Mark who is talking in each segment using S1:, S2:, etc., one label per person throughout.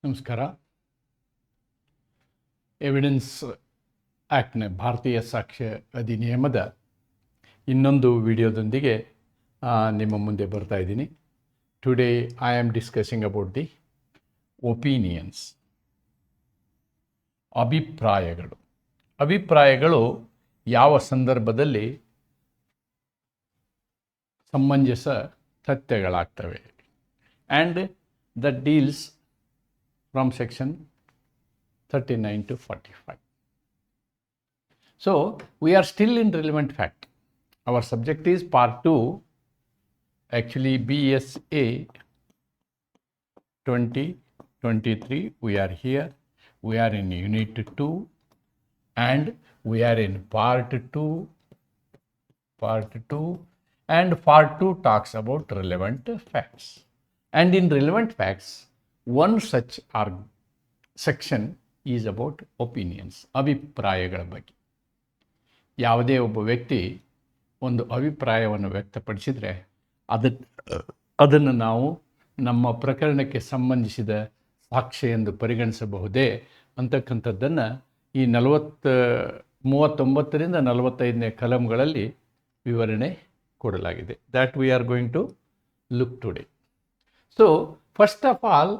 S1: ನಮಸ್ಕಾರ. ಎವಿಡೆನ್ಸ್ ಆ್ಯಕ್ಟ್ನ ಭಾರತೀಯ ಸಾಕ್ಷ್ಯ ಅಧಿನಿಯಮದ ಇನ್ನೊಂದು ವಿಡಿಯೋದೊಂದಿಗೆ ನಿಮ್ಮ ಮುಂದೆ ಬರ್ತಾ ಇದ್ದೀನಿ. Today I am discussing about the opinions. ಅಭಿಪ್ರಾಯಗಳು ಯಾವ ಸಂದರ್ಭದಲ್ಲಿ ಸಮಂಜಸ ತಥ್ಯಗಳಾಗ್ತವೆ and that deals from section 39 to 45. So, we are still in relevant fact. Our subject is part 2, actually BSA 2023. We are here. We are in unit 2 and we are in part 2 and part 2 talks about relevant facts. And in relevant facts, one such section is about opinions, ಅಭಿಪ್ರಾಯಗಳ ಬಗ್ಗೆ. ಯಾವುದೇ ಒಬ್ಬ ವ್ಯಕ್ತಿ ಒಂದು ಅಭಿಪ್ರಾಯವನ್ನು ವ್ಯಕ್ತಪಡಿಸಿದರೆ ಅದನ್ನು ನಾವು ನಮ್ಮ ಪ್ರಕರಣಕ್ಕೆ ಸಂಬಂಧಿಸಿದ ಸಾಕ್ಷ್ಯ ಎಂದು ಪರಿಗಣಿಸಬಹುದೇ ಅಂತಕ್ಕಂಥದ್ದನ್ನು ಈ 39ರಿಂದ 45ನೇ ಕಲಂಗಳಲ್ಲಿ ವಿವರಣೆ ಕೊಡಲಾಗಿದೆ. That we are going to look today. So first of all,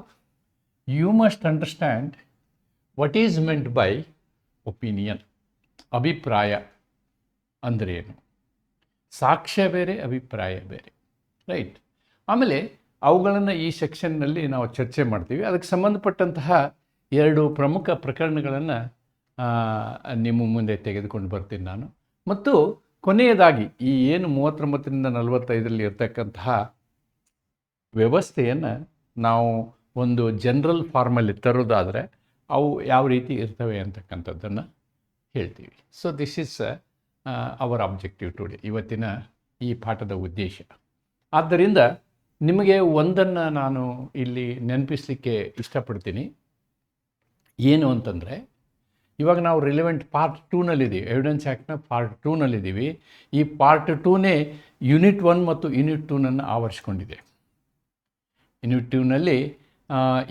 S1: you must understand what is meant by opinion. ಅಭಿಪ್ರಾಯ ಅಂದರೆ ಏನು? ಸಾಕ್ಷ್ಯ ಬೇರೆ, ಅಭಿಪ್ರಾಯ ಬೇರೆ, ರೈಟ್? ಆಮೇಲೆ ಅವುಗಳನ್ನು ಈ ಸೆಕ್ಷನ್ನಲ್ಲಿ ನಾವು ಚರ್ಚೆ ಮಾಡ್ತೀವಿ. ಅದಕ್ಕೆ ಸಂಬಂಧಪಟ್ಟಂತಹ 2 ಪ್ರಮುಖ ಪ್ರಕರಣಗಳನ್ನು ನಿಮ್ಮ ಮುಂದೆ ತೆಗೆದುಕೊಂಡು ಬರ್ತೀನಿ ನಾನು. ಮತ್ತು ಕೊನೆಯದಾಗಿ ಈ ಏನು 39ರಿಂದ 45ರಲ್ಲಿ ಇರ್ತಕ್ಕಂತಹ ವ್ಯವಸ್ಥೆಯನ್ನು ನಾವು ಒಂದು ಜನರಲ್ ಫಾರ್ಮಲ್ಲಿ ತರೋದಾದರೆ ಅವು ಯಾವ ರೀತಿ ಇರ್ತವೆ ಅಂತಕ್ಕಂಥದ್ದನ್ನು ಹೇಳ್ತೀವಿ. So this is our objective today, ಇವತ್ತಿನ ಈ ಪಾಠದ ಉದ್ದೇಶ. ಆದ್ದರಿಂದ ನಿಮಗೆ ಒಂದನ್ನು ನಾನು ಇಲ್ಲಿ ನೆನಪಿಸಲಿಕ್ಕೆ ಇಷ್ಟಪಡ್ತೀನಿ. ಏನು ಅಂತಂದರೆ, ಇವಾಗ ನಾವು ರಿಲೆವೆಂಟ್ ಪಾರ್ಟ್ 2ನಲ್ಲಿದ್ದೀವಿ, ಎವಿಡೆನ್ಸ್ ಆ್ಯಕ್ಟ್ನ ಪಾರ್ಟ್ 2ನಲ್ಲಿದ್ದೀವಿ. ಈ ಪಾರ್ಟ್ 2ನೇ ಯೂನಿಟ್ 1 ಮತ್ತು ಯೂನಿಟ್ 2ನನ್ನು ಆವರಿಸ್ಕೊಂಡಿದೆ. ಯೂನಿಟ್ 2ನಲ್ಲಿ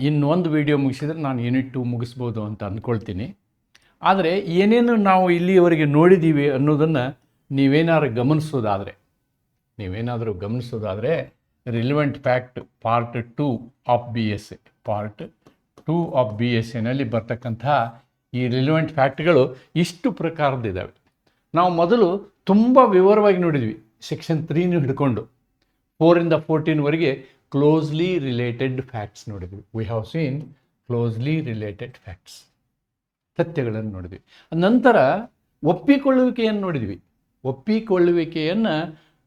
S1: ಇನ್ನೊಂದು ವಿಡಿಯೋ ಮುಗಿಸಿದರೆ ನಾನು ಯೂನಿಟ್ 2 ಮುಗಿಸ್ಬೋದು ಅಂತ ಅಂದ್ಕೊಳ್ತೀನಿ. ಆದರೆ ಏನೇನು ನಾವು ಇಲ್ಲಿಯವರೆಗೆ ನೋಡಿದ್ದೀವಿ ಅನ್ನೋದನ್ನು ನೀವೇನಾದರೂ ಗಮನಿಸೋದಾದರೆ relevant fact part 2 of B S ಎನಲ್ಲಿ ಬರ್ತಕ್ಕಂಥ ಈ ರಿಲೆವೆಂಟ್ ಫ್ಯಾಕ್ಟ್ಗಳು ಇಷ್ಟು ಪ್ರಕಾರದಿದ್ದಾವೆ. ನಾವು ಮೊದಲು ತುಂಬ ವಿವರವಾಗಿ ನೋಡಿದ್ವಿ, ಸೆಕ್ಷನ್ 3 ಹಿಡ್ಕೊಂಡು 4ರಿಂದ 14ವರೆಗೆ ಕ್ಲೋಸ್ಲಿ ರಿಲೇಟೆಡ್ ಫ್ಯಾಕ್ಟ್ಸ್ ನೋಡಿದ್ವಿ. We have seen closely related facts, ಸತ್ಯಗಳನ್ನು ನೋಡಿದ್ವಿ. ನಂತರ ಒಪ್ಪಿಕೊಳ್ಳುವಿಕೆಯನ್ನು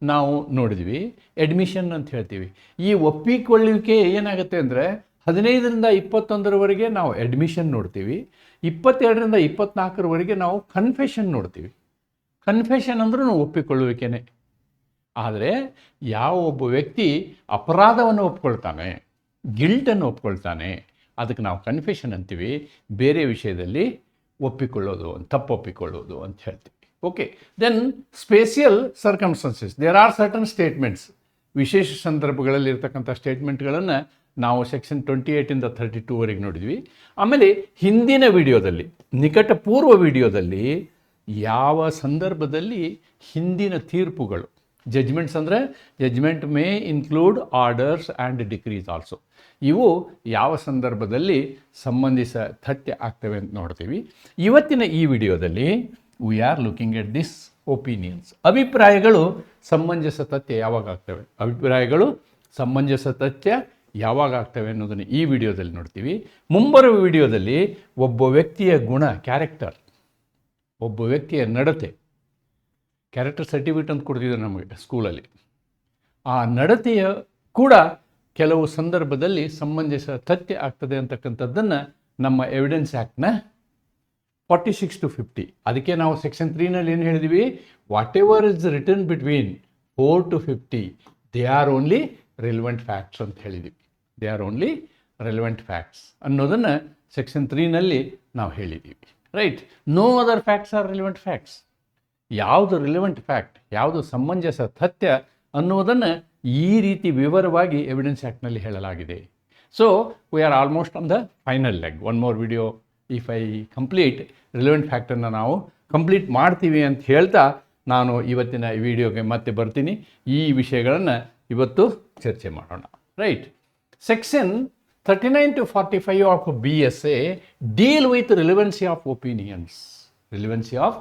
S1: ನಾವು ನೋಡಿದ್ವಿ, ಅಡ್ಮಿಷನ್ ಅಂತ ಹೇಳ್ತೀವಿ. ಈ ಒಪ್ಪಿಕೊಳ್ಳುವಿಕೆ ಏನಾಗುತ್ತೆ ಅಂದರೆ 15ರಿಂದ 21ರವರೆಗೆ ನಾವು ಅಡ್ಮಿಷನ್ ನೋಡ್ತೀವಿ, 22ರಿಂದ 24ರವರೆಗೆ ನಾವು ಕನ್ಫೆಷನ್ ನೋಡ್ತೀವಿ. ಕನ್ಫೆಷನ್ ಅಂದ್ರೂ ಒಪ್ಪಿಕೊಳ್ಳುವಿಕೆನೇ. ಆದರೆ ಯಾವ ಒಬ್ಬ ವ್ಯಕ್ತಿ ಅಪರಾಧವನ್ನು ಒಪ್ಕೊಳ್ತಾನೆ, ಗಿಲ್ಟನ್ನು ಒಪ್ಕೊಳ್ತಾನೆ, ಅದಕ್ಕೆ ನಾವು ಕನ್ಫೆಷನ್ ಅಂತೀವಿ. ಬೇರೆ ವಿಷಯದಲ್ಲಿ ತಪ್ಪು ಒಪ್ಪಿಕೊಳ್ಳೋದು ಅಂತ ಹೇಳ್ತೀವಿ. Okay, then special circumstances, there are certain statements, ವಿಶೇಷ ಸಂದರ್ಭಗಳಲ್ಲಿ ಇರ್ತಕ್ಕಂಥ ಸ್ಟೇಟ್ಮೆಂಟ್ಗಳನ್ನು ನಾವು ಸೆಕ್ಷನ್ 28ರಿಂದ 32ವರೆಗೆ ನೋಡಿದ್ವಿ. ಆಮೇಲೆ ಹಿಂದಿನ ವಿಡಿಯೋದಲ್ಲಿ, ನಿಕಟಪೂರ್ವ ವಿಡಿಯೋದಲ್ಲಿ ಯಾವ ಸಂದರ್ಭದಲ್ಲಿ ಹಿಂದಿನ ತೀರ್ಪುಗಳು, ಜಜ್ಮೆಂಟ್ಸ್ ಅಂದರೆ judgment may include orders and decrees also, ಇವು ಯಾವ ಸಂದರ್ಭದಲ್ಲಿ ಸಂಬಂಧಿಸ ತಥ್ಯ ಆಗ್ತವೆ ಅಂತ ನೋಡ್ತೀವಿ. ಇವತ್ತಿನ ಈ ವಿಡಿಯೋದಲ್ಲಿ we are looking at this opinions. ಅಭಿಪ್ರಾಯಗಳು ಸಮಂಜಸ ತಥ್ಯ ಯಾವಾಗ ಆಗ್ತವೆ ಅನ್ನೋದನ್ನು ಈ ವಿಡಿಯೋದಲ್ಲಿ ನೋಡ್ತೀವಿ. ಮುಂಬರುವ ವಿಡಿಯೋದಲ್ಲಿ ಒಬ್ಬ ವ್ಯಕ್ತಿಯ ಗುಣ, ಒಬ್ಬ ವ್ಯಕ್ತಿಯ ನಡತೆ, ಕ್ಯಾರೆಕ್ಟರ್ ಸರ್ಟಿಫಿಕೇಟ್ ಅಂತ ಕೊಡ್ತಿದ್ದಾರೆ ನಮಗೆ ಸ್ಕೂಲಲ್ಲಿ. ಆ ನಡತೆಯ ಕೂಡ ಕೆಲವು ಸಂದರ್ಭದಲ್ಲಿ ಸಮಂಜಸ ತಥ್ಯ ಆಗ್ತದೆ ಅಂತಕ್ಕಂಥದ್ದನ್ನು ನಮ್ಮ ಎವಿಡೆನ್ಸ್ ಆ್ಯಕ್ಟ್ನ 46 to 50, ಅದಕ್ಕೆ ನಾವು ಸೆಕ್ಷನ್ 3ನಲ್ಲಿ ಏನು ಹೇಳಿದ್ವಿ, whatever is written between 4 to 50 they are only relevant facts ಅಂತ ಹೇಳಿದ್ವಿ. ಅನ್ನೋದನ್ನು ಸೆಕ್ಷನ್ 3ನಲ್ಲಿ ನಾವು ಹೇಳಿದ್ದೀವಿ, right? No other facts are relevant facts. ಯಾವುದು ರಿಲೆವೆಂಟ್ ಫ್ಯಾಕ್ಟ್, ಯಾವುದು ಸಮಂಜಸ ತಥ್ಯ ಅನ್ನೋದನ್ನು ಈ ರೀತಿ ವಿವರವಾಗಿ ಎವಿಡೆನ್ಸ್ ಆ್ಯಕ್ಟ್ನಲ್ಲಿ ಹೇಳಲಾಗಿದೆ. So we are almost on the final leg. One more video if I complete relevant ಫ್ಯಾಕ್ಟರ್ನ ನಾವು ಕಂಪ್ಲೀಟ್ ಮಾಡ್ತೀವಿ ಅಂತ ಹೇಳ್ತಾ ನಾನು ಇವತ್ತಿನ ವಿಡಿಯೋಗೆ ಮತ್ತೆ ಬರ್ತೀನಿ. ಈ ವಿಷಯಗಳನ್ನು ಇವತ್ತು ಚರ್ಚೆ ಮಾಡೋಣ. Right. Section 39 to 45 of BSA deal with relevancy of opinions. Relevancy of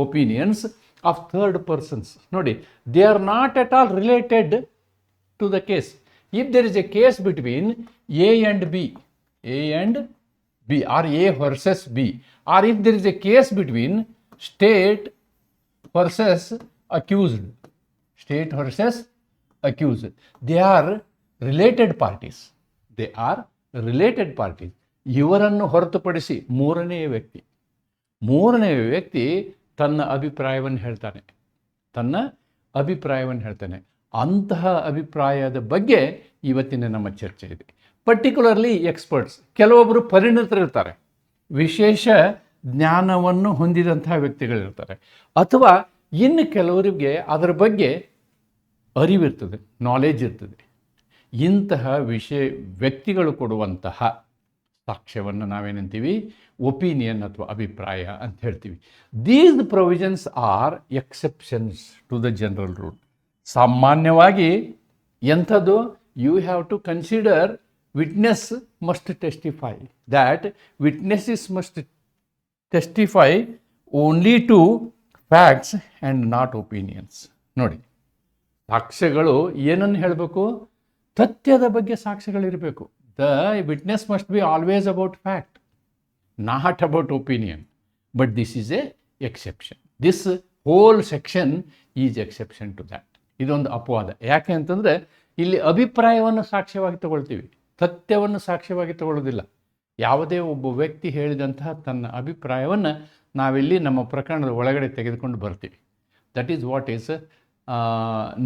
S1: opinions of third persons. Nodi, they are not at all related to the case. If there is a case between A and B, or A versus B, or if there is a case between state versus accused, they are related parties. ಇವರನ್ನು ಹೊರತುಪಡಿಸಿ ಮೂರನೇ ವ್ಯಕ್ತಿ ತನ್ನ ಅಭಿಪ್ರಾಯವನ್ನು ಹೇಳ್ತಾನೆ. ಅಂತಹ ಅಭಿಪ್ರಾಯದ ಬಗ್ಗೆ ಇವತ್ತಿನ ನಮ್ಮ ಚರ್ಚೆ ಇದೆ. ಪರ್ಟಿಕ್ಯುಲರ್ಲಿ ಎಕ್ಸ್ಪರ್ಟ್ಸ್, ಕೆಲವೊಬ್ಬರು ಪರಿಣಿತರಿರ್ತಾರೆ, ವಿಶೇಷ ಜ್ಞಾನವನ್ನು ಹೊಂದಿದಂತಹ ವ್ಯಕ್ತಿಗಳಿರ್ತಾರೆ, ಅಥವಾ ಇನ್ನು ಕೆಲವರಿಗೆ ಅದರ ಬಗ್ಗೆ ಅರಿವಿರ್ತದೆ, ನಾಲೆಜ್ ಇರ್ತದೆ. ಇಂತಹ ವ್ಯಕ್ತಿಗಳು ಕೊಡುವಂತಹ ಸಾಕ್ಷ್ಯವನ್ನು ನಾವೇನಂತೀವಿ? ಒಪಿನಿಯನ್ ಅಥವಾ ಅಭಿಪ್ರಾಯ ಅಂತ ಹೇಳ್ತೀವಿ. These provisions are exceptions to the general rule. ಸಾಮಾನ್ಯವಾಗಿ ಎಂಥದ್ದು? You have to consider witness must testify, that witnesses must testify only to facts and not opinions. ನೋಡಿ, ಸಾಕ್ಷ್ಯಗಳು ಏನನ್ನು ಹೇಳಬೇಕು? ಸತ್ಯದ ಬಗ್ಗೆ ಸಾಕ್ಷ್ಯಗಳಿರಬೇಕು. The witness must be always about fact, not about opinion. But this is a exception. This whole section is exception to that. ಇದೊಂದು ಅಪವಾದ. ಯಾಕೆ ಅಂತಂದರೆ ಇಲ್ಲಿ ಅಭಿಪ್ರಾಯವನ್ನು ಸಾಕ್ಷ್ಯವಾಗಿ ತಗೊಳ್ತೀವಿ, ಸತ್ಯವನ್ನು ಸಾಕ್ಷ್ಯವಾಗಿ ತಗೊಳ್ಳೋದಿಲ್ಲ. ಯಾವುದೇ ಒಬ್ಬ ವ್ಯಕ್ತಿ ಹೇಳಿದಂತಹ ತನ್ನ ಅಭಿಪ್ರಾಯವನ್ನು ನಾವಿಲ್ಲಿ ನಮ್ಮ ಪ್ರಕರಣದ ಒಳಗಡೆ ತೆಗೆದುಕೊಂಡು ಬರ್ತೀವಿ. That is what is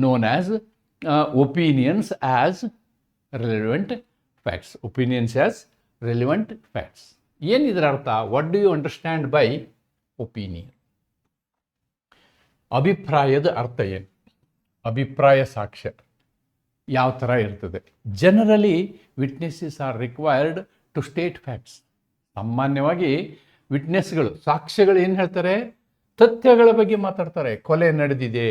S1: known as opinions as relevant facts. Opinions as relevant facts. ಏನಿದರ ಅರ್ಥ? What do you understand by opinion? ಅಭಿಪ್ರಾಯದ ಅರ್ಥ ಏನು? ಅಭಿಪ್ರಾಯ ಸಾಕ್ಷ್ಯ ಯಾವ ಥರ ಇರ್ತದೆ? Generally witnesses are required to state facts. ಸಾಮಾನ್ಯವಾಗಿ ವಿಟ್ನೆಸ್ಗಳು, ಸಾಕ್ಷ್ಯಗಳು ಏನು ಹೇಳ್ತಾರೆ? ತಥ್ಯಗಳ ಬಗ್ಗೆ ಮಾತಾಡ್ತಾರೆ. ಕೊಲೆ ನಡೆದಿದೆ,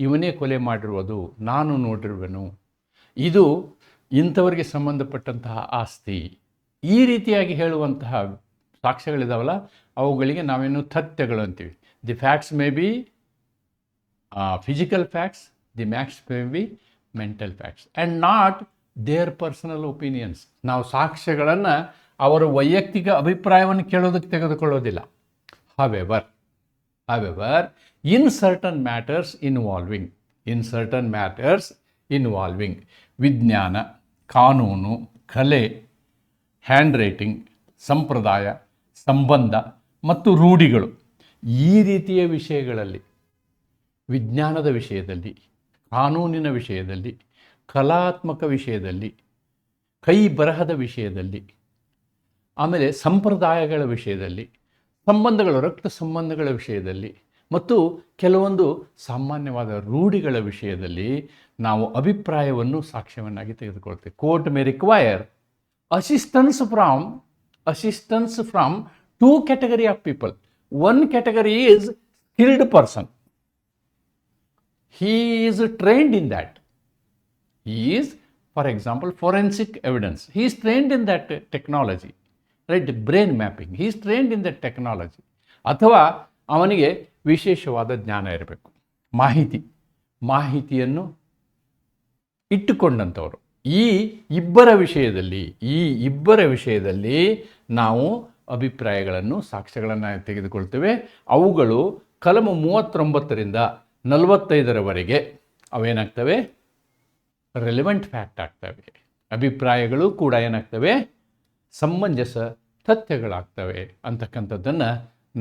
S1: ಇವನೇ ಕೊಲೆ ಮಾಡಿರುವುದು, ನಾನು ನೋಡಿರುವೆನು, ಇದು ಇಂಥವರಿಗೆ ಸಂಬಂಧಪಟ್ಟಂತಹ ಆಸ್ತಿ, ಈ ರೀತಿಯಾಗಿ ಹೇಳುವಂತಹ ಸಾಕ್ಷ್ಯಗಳಿದಾವಲ್ಲ, ಅವುಗಳಿಗೆ ನಾವೇನು ತಥ್ಯಗಳು ಅಂತೀವಿ. The facts may be physical facts, the max may be mental facts and not their personal opinions. ನಾವು ಸಾಕ್ಷ್ಯಗಳನ್ನು ಅವರ ವೈಯಕ್ತಿಕ ಅಭಿಪ್ರಾಯವನ್ನು ಕೇಳೋದಕ್ಕೆ ತೆಗೆದುಕೊಳ್ಳೋದಿಲ್ಲ. However, in certain matters involving ವಿಜ್ಞಾನ, ಕಾನೂನು, ಕಲೆ, ಹ್ಯಾಂಡ್ ರೈಟಿಂಗ್, ಸಂಪ್ರದಾಯ, ಸಂಬಂಧ ಮತ್ತು ರೂಢಿಗಳು, ಈ ರೀತಿಯ ವಿಷಯಗಳಲ್ಲಿ, ವಿಜ್ಞಾನದ ವಿಷಯದಲ್ಲಿ, ಕಾನೂನಿನ ವಿಷಯದಲ್ಲಿ, ಕಲಾತ್ಮಕ ವಿಷಯದಲ್ಲಿ, ಕೈ ಬರಹದ ವಿಷಯದಲ್ಲಿ, ಆಮೇಲೆ ಸಂಪ್ರದಾಯಗಳ ವಿಷಯದಲ್ಲಿ, ಸಂಬಂಧಗಳು, ರಕ್ತ ಸಂಬಂಧಗಳ ವಿಷಯದಲ್ಲಿ ಮತ್ತು ಕೆಲವೊಂದು ಸಾಮಾನ್ಯವಾದ ರೂಢಿಗಳ ವಿಷಯದಲ್ಲಿ ನಾವು ಅಭಿಪ್ರಾಯವನ್ನು ಸಾಕ್ಷ್ಯವನ್ನಾಗಿ ತೆಗೆದುಕೊಳ್ತೇವೆ. Court may require assistance from two category of people. One category is skilled person, he is trained in that. He is, for example, forensic evidence. He is trained in that technology, right? Brain mapping. He is trained in that technology. ಅಥವಾ ಅವನಿಗೆ ವಿಶೇಷವಾದ ಜ್ಞಾನ ಇರಬೇಕು, ಮಾಹಿತಿಯನ್ನು ಇಟ್ಟುಕೊಂಡಂಥವರು. ಈ ಇಬ್ಬರ ವಿಷಯದಲ್ಲಿ ನಾವು ಅಭಿಪ್ರಾಯಗಳನ್ನು, ಸಾಕ್ಷ್ಯಗಳನ್ನು ತೆಗೆದುಕೊಳ್ತೇವೆ. ಅವುಗಳು ಕಲಮು 39ರಿಂದ 45ರವರೆಗೆ ಅವೇನಾಗ್ತವೆ? ರೆಲೆವೆಂಟ್ ಫ್ಯಾಕ್ಟ್ ಆಗ್ತವೆ. ಅಭಿಪ್ರಾಯಗಳು ಕೂಡ ಏನಾಗ್ತವೆ? ಸಮಂಜಸ ತಥ್ಯಗಳಾಗ್ತವೆ ಅಂತಕ್ಕಂಥದ್ದನ್ನು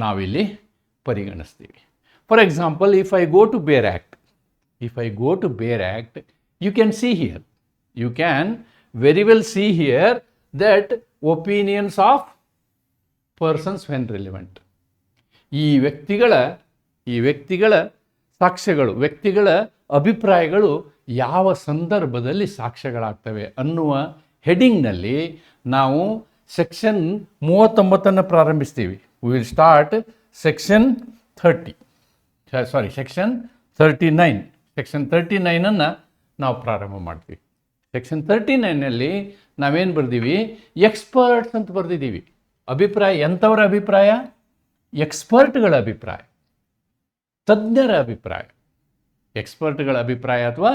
S1: ನಾವಿಲ್ಲಿ ಪರಿಗಣಿಸ್ತೀವಿ. For example, if I go to bare act, you can very well see here that opinions of persons when relevant. ಈ ವ್ಯಕ್ತಿಗಳ ಸಾಕ್ಷ್ಯಗಳು, ವ್ಯಕ್ತಿಗಳ ಅಭಿಪ್ರಾಯಗಳು ಯಾವ ಸಂದರ್ಭದಲ್ಲಿ ಸಾಕ್ಷ್ಯಗಳಾಗ್ತವೆ ಅನ್ನುವ ಹೆಡಿಂಗ್ನಲ್ಲಿ ನಾವು ಸೆಕ್ಷನ್ 39 ಪ್ರಾರಂಭಿಸ್ತೀವಿ. We will start section 39. Section 39 ನಾವು ಪ್ರಾರಂಭ ಮಾಡ್ತೀವಿ. ಸೆಕ್ಷನ್ 39ನಲ್ಲಿ ನಾವೇನು ಬರ್ದೀವಿ? ಎಕ್ಸ್ಪರ್ಟ್ಸ್ ಅಂತ ಬರ್ದಿದ್ದೀವಿ. ಅಭಿಪ್ರಾಯ ಎಂಥವರ ಅಭಿಪ್ರಾಯ? ಎಕ್ಸ್ಪರ್ಟ್ಗಳ ಅಭಿಪ್ರಾಯ, ತಜ್ಞರ ಅಭಿಪ್ರಾಯ. ಎಕ್ಸ್ಪರ್ಟ್ಗಳ ಅಭಿಪ್ರಾಯ ಅಥವಾ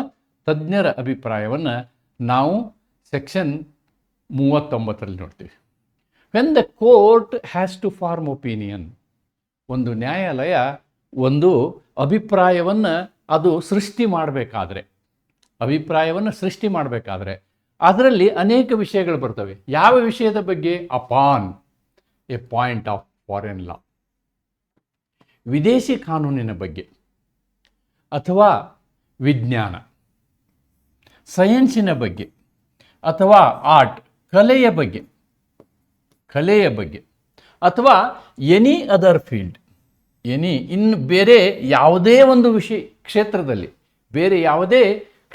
S1: ತಜ್ಞರ ಅಭಿಪ್ರಾಯವನ್ನು ನಾವು ಸೆಕ್ಷನ್ 39ರಲ್ಲಿ ನೋಡ್ತೀವಿ. When the court has to form opinion, ಒಂದು ನ್ಯಾಯಾಲಯ ಒಂದು ಅಭಿಪ್ರಾಯವನ್ನು ಅದು ಸೃಷ್ಟಿ ಮಾಡಬೇಕಾದ್ರೆ, ಅದರಲ್ಲಿ ಅನೇಕ ವಿಷಯಗಳು ಬರ್ತವೆ. ಯಾವ ವಿಷಯದ ಬಗ್ಗೆ? Upon a point of foreign law, ವಿದೇಶಿ ಕಾನೂನಿನ ಬಗ್ಗೆ, ಅಥವಾ ವಿಜ್ಞಾನ, ಸೈನ್ಸಿನ ಬಗ್ಗೆ, ಅಥವಾ ಆರ್ಟ್, ಕಲೆಯ ಬಗ್ಗೆ, ಅಥವಾ ಎನಿ ಅದರ್ ಫೀಲ್ಡ್, ಇನ್ನು ಬೇರೆ ಯಾವುದೇ ಒಂದು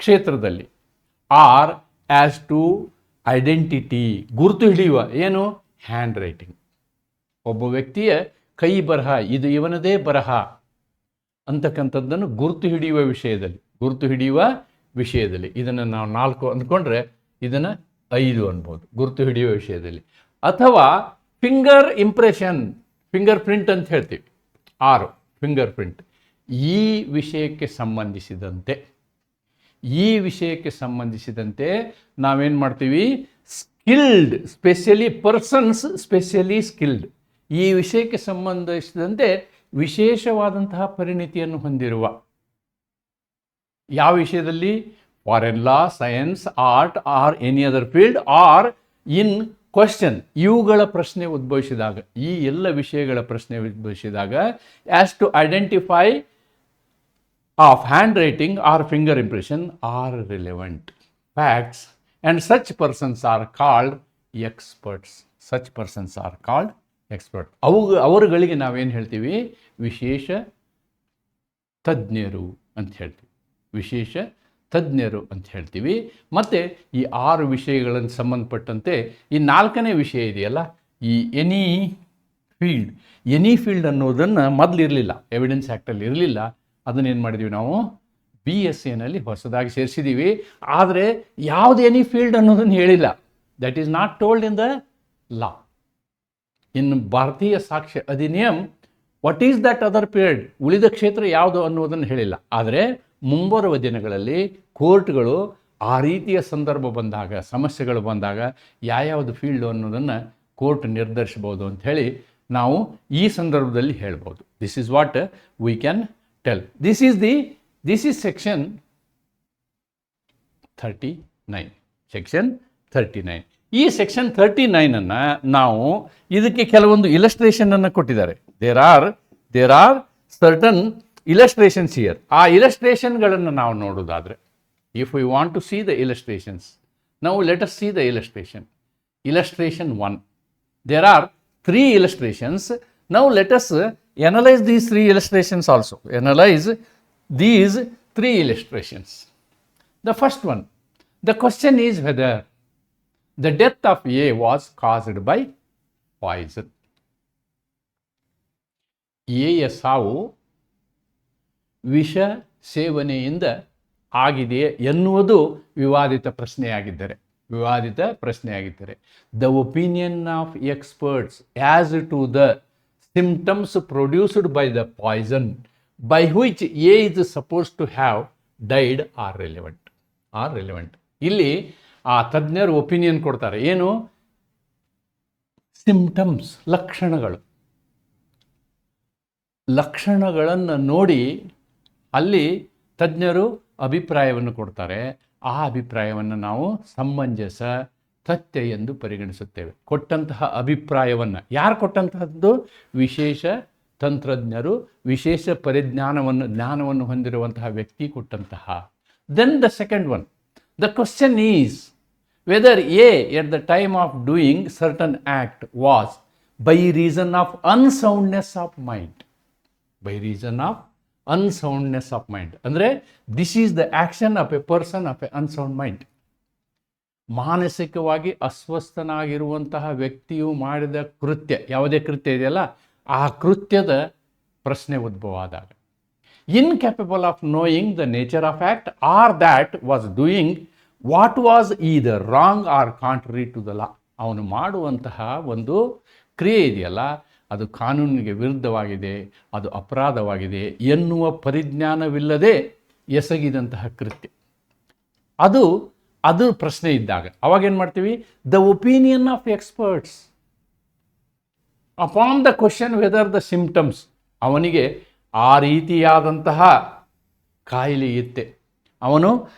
S1: ಕ್ಷೇತ್ರದಲ್ಲಿ, ಆರ್ ಆ್ಯಸ್ ಟು ಐಡೆಂಟಿಟಿ, ಗುರುತು ಹಿಡಿಯುವ, ಏನು? ಹ್ಯಾಂಡ್ ರೈಟಿಂಗ್, ಒಬ್ಬ ವ್ಯಕ್ತಿಯ ಕೈ ಬರಹ, ಇದು ಇವನದೇ ಬರಹ ಅಂತಕ್ಕಂಥದ್ದನ್ನು ಗುರುತು ಹಿಡಿಯುವ ವಿಷಯದಲ್ಲಿ ಇದನ್ನು ನಾವು 4 ಅಂದ್ಕೊಂಡ್ರೆ ಇದನ್ನು 5 ಅನ್ಬೋದು, ಗುರುತು ಹಿಡಿಯುವ ವಿಷಯದಲ್ಲಿ. ಅಥವಾ ಫಿಂಗರ್ ಪ್ರಿಂಟ್ ಅಂತ ಹೇಳ್ತೀವಿ, 6 ಫಿಂಗರ್ ಪ್ರಿಂಟ್. ಈ ವಿಷಯಕ್ಕೆ ಸಂಬಂಧಿಸಿದಂತೆ ನಾವೇನು ಮಾಡ್ತೀವಿ? ಸ್ಪೆಷಲಿ ಸ್ಕಿಲ್ಡ್, ಈ ವಿಷಯಕ್ಕೆ ಸಂಬಂಧಿಸಿದಂತೆ ವಿಶೇಷವಾದಂತಹ ಪರಿಣಿತಿಯನ್ನು ಹೊಂದಿರುವ, ಯಾವ ವಿಷಯದಲ್ಲಿ? Foreign law, science, art, or any other field, or in question, ಇವುಗಳ ಪ್ರಶ್ನೆ ಉದ್ಭವಿಸಿದಾಗ, ಈ ಎಲ್ಲ ವಿಷಯಗಳ ಪ್ರಶ್ನೆ ಉದ್ಭವಿಸಿದಾಗ, as to identify of handwriting or finger impression are relevant facts and such persons are called experts. ಅವರುಗಳಿಗೆ ನಾವೇನು ಹೇಳ್ತೀವಿ? ವಿಶೇಷ ತಜ್ಞರು ಅಂತ ಹೇಳ್ತೀವಿ. ಮತ್ತು ಈ 6 ವಿಷಯಗಳನ್ನು ಸಂಬಂಧಪಟ್ಟಂತೆ ಈ 4ನೇ ವಿಷಯ ಇದೆಯಲ್ಲ, ಈ ಎನಿ ಫೀಲ್ಡ್ ಅನ್ನೋದನ್ನು ಮೊದಲು ಇರಲಿಲ್ಲ, ಎವಿಡೆನ್ಸ್ ಆ್ಯಕ್ಟಲ್ಲಿ ಇರಲಿಲ್ಲ. ಅದನ್ನೇನು ಮಾಡಿದ್ದೀವಿ ನಾವು? BSAನಲ್ಲಿ ಹೊಸದಾಗಿ ಸೇರಿಸಿದ್ದೀವಿ. ಆದರೆ ಯಾವುದು ಎನಿ ಫೀಲ್ಡ್ ಅನ್ನೋದನ್ನು ಹೇಳಿಲ್ಲ. That is not told in the law. ಇನ್ನು ಭಾರತೀಯ ಸಾಕ್ಷ್ಯ ಅಧಿನಿಯಮ್ what is that other period, ಉಳಿದ ಕ್ಷೇತ್ರ ಯಾವುದು ಅನ್ನೋದನ್ನು ಹೇಳಿಲ್ಲ. ಆದರೆ ಮುಂಬರುವ ದಿನಗಳಲ್ಲಿ ಕೋರ್ಟ್ಗಳು ಆ ರೀತಿಯ ಸಂದರ್ಭ ಬಂದಾಗ, ಸಮಸ್ಯೆಗಳು ಬಂದಾಗ ಯಾವ್ಯಾವುದು ಫೀಲ್ಡು ಅನ್ನೋದನ್ನು ಕೋರ್ಟ್ ನಿರ್ಧರಿಸ್ಬೋದು ಅಂಥೇಳಿ ನಾವು ಈ ಸಂದರ್ಭದಲ್ಲಿ ಹೇಳ್ಬೋದು. This is what we can tell. This is section 39. ಈ ಸೆಕ್ಷನ್ 39 ನಾವು ಇದಕ್ಕೆ ಕೆಲವೊಂದು ಇಲಸ್ಟ್ರೇಷನ್ ಕೊಟ್ಟಿದ್ದಾರೆ. There are certain illustrations here. ಆ ಇಲಸ್ಟ್ರೇಷನ್ಗಳನ್ನು ನಾವು ನೋಡೋದಾದರೆ, if we want to see the illustrations, ನಾವು let us see the illustration 1. There are 3 illustrations. Now let us analyze these 3 illustrations also. Analyze these 3 illustrations. The first one, the question is whether the death of A was caused by poison. ಎಯ ಸಾವು ವಿಷ ಸೇವನೆಯಿಂದ ಆಗಿದೆಯೇ ಎನ್ನುವುದು ವಿವಾದಿತ ಪ್ರಶ್ನೆಯಾಗಿದ್ದರೆ the opinion of experts as to the symptoms produced by the poison by which A is suppose to have died are relevant. ಇಲ್ಲಿ ಆ ತಜ್ಞರು ಒಪಿನಿಯನ್ ಕೊಡ್ತಾರೆ. ಏನು? ಸಿಂಪ್ಟಮ್ಸ್, ಲಕ್ಷಣಗಳನ್ನು ನೋಡಿ ಅಲ್ಲಿ ತಜ್ಞರು ಅಭಿಪ್ರಾಯವನ್ನು ಕೊಡ್ತಾರೆ. ಆ ಅಭಿಪ್ರಾಯವನ್ನು ನಾವು ಸಮಂಜಸ, ತಥ್ಯ ಎಂದು ಪರಿಗಣಿಸುತ್ತೇವೆ. ಕೊಟ್ಟಂತಹ ಅಭಿಪ್ರಾಯವನ್ನು ಯಾರು ಕೊಟ್ಟಂತಹದ್ದು? ವಿಶೇಷ ತಂತ್ರಜ್ಞರು, ವಿಶೇಷ ಜ್ಞಾನವನ್ನು ಹೊಂದಿರುವಂತಹ ವ್ಯಕ್ತಿ ಕೊಟ್ಟಂತಹ. Then the second one, the question is whether A at the time of doing certain act was by reason of unsoundness of mind. ಅಂದರೆ this is the action of a person of a unsound mind. ಮಾನಸಿಕವಾಗಿ ಅಸ್ವಸ್ಥನಾಗಿರುವಂತಹ ವ್ಯಕ್ತಿಯು ಮಾಡಿದ ಕೃತ್ಯ, ಯಾವುದೇ ಕೃತ್ಯ ಇದೆಯಲ್ಲ ಆ ಕೃತ್ಯದ ಪ್ರಶ್ನೆ ಉದ್ಭವ ಆದಾಗ, incapable of knowing the nature of act or that was doing what was either wrong or contrary to the law. ಅವನು ಮಾಡುವಂತಹ ಒಂದು ಕ್ರಿಯೆ ಇದೆಯಲ್ಲ ಅದು ಕಾನೂನಿಗೆ ವಿರುದ್ಧವಾಗಿದೆ, ಅದು ಅಪರಾಧವಾಗಿದೆ ಎನ್ನುವ ಪರಿಜ್ಞಾನವಿಲ್ಲದೆ ಎಸಗಿದಂತಹ ಕೃತ್ಯ, ಅದು ಪ್ರಶ್ನೆ ಇದ್ದಾಗ ಅವಾಗೇನು ಮಾಡ್ತೀವಿ, the opinion of experts upon the question whether the symptoms, ಅವನಿಗೆ ಆ ರೀತಿಯಾದಂತಹ ಕಾಯಿಲೆ ಇತ್ತೆ, ಅವನು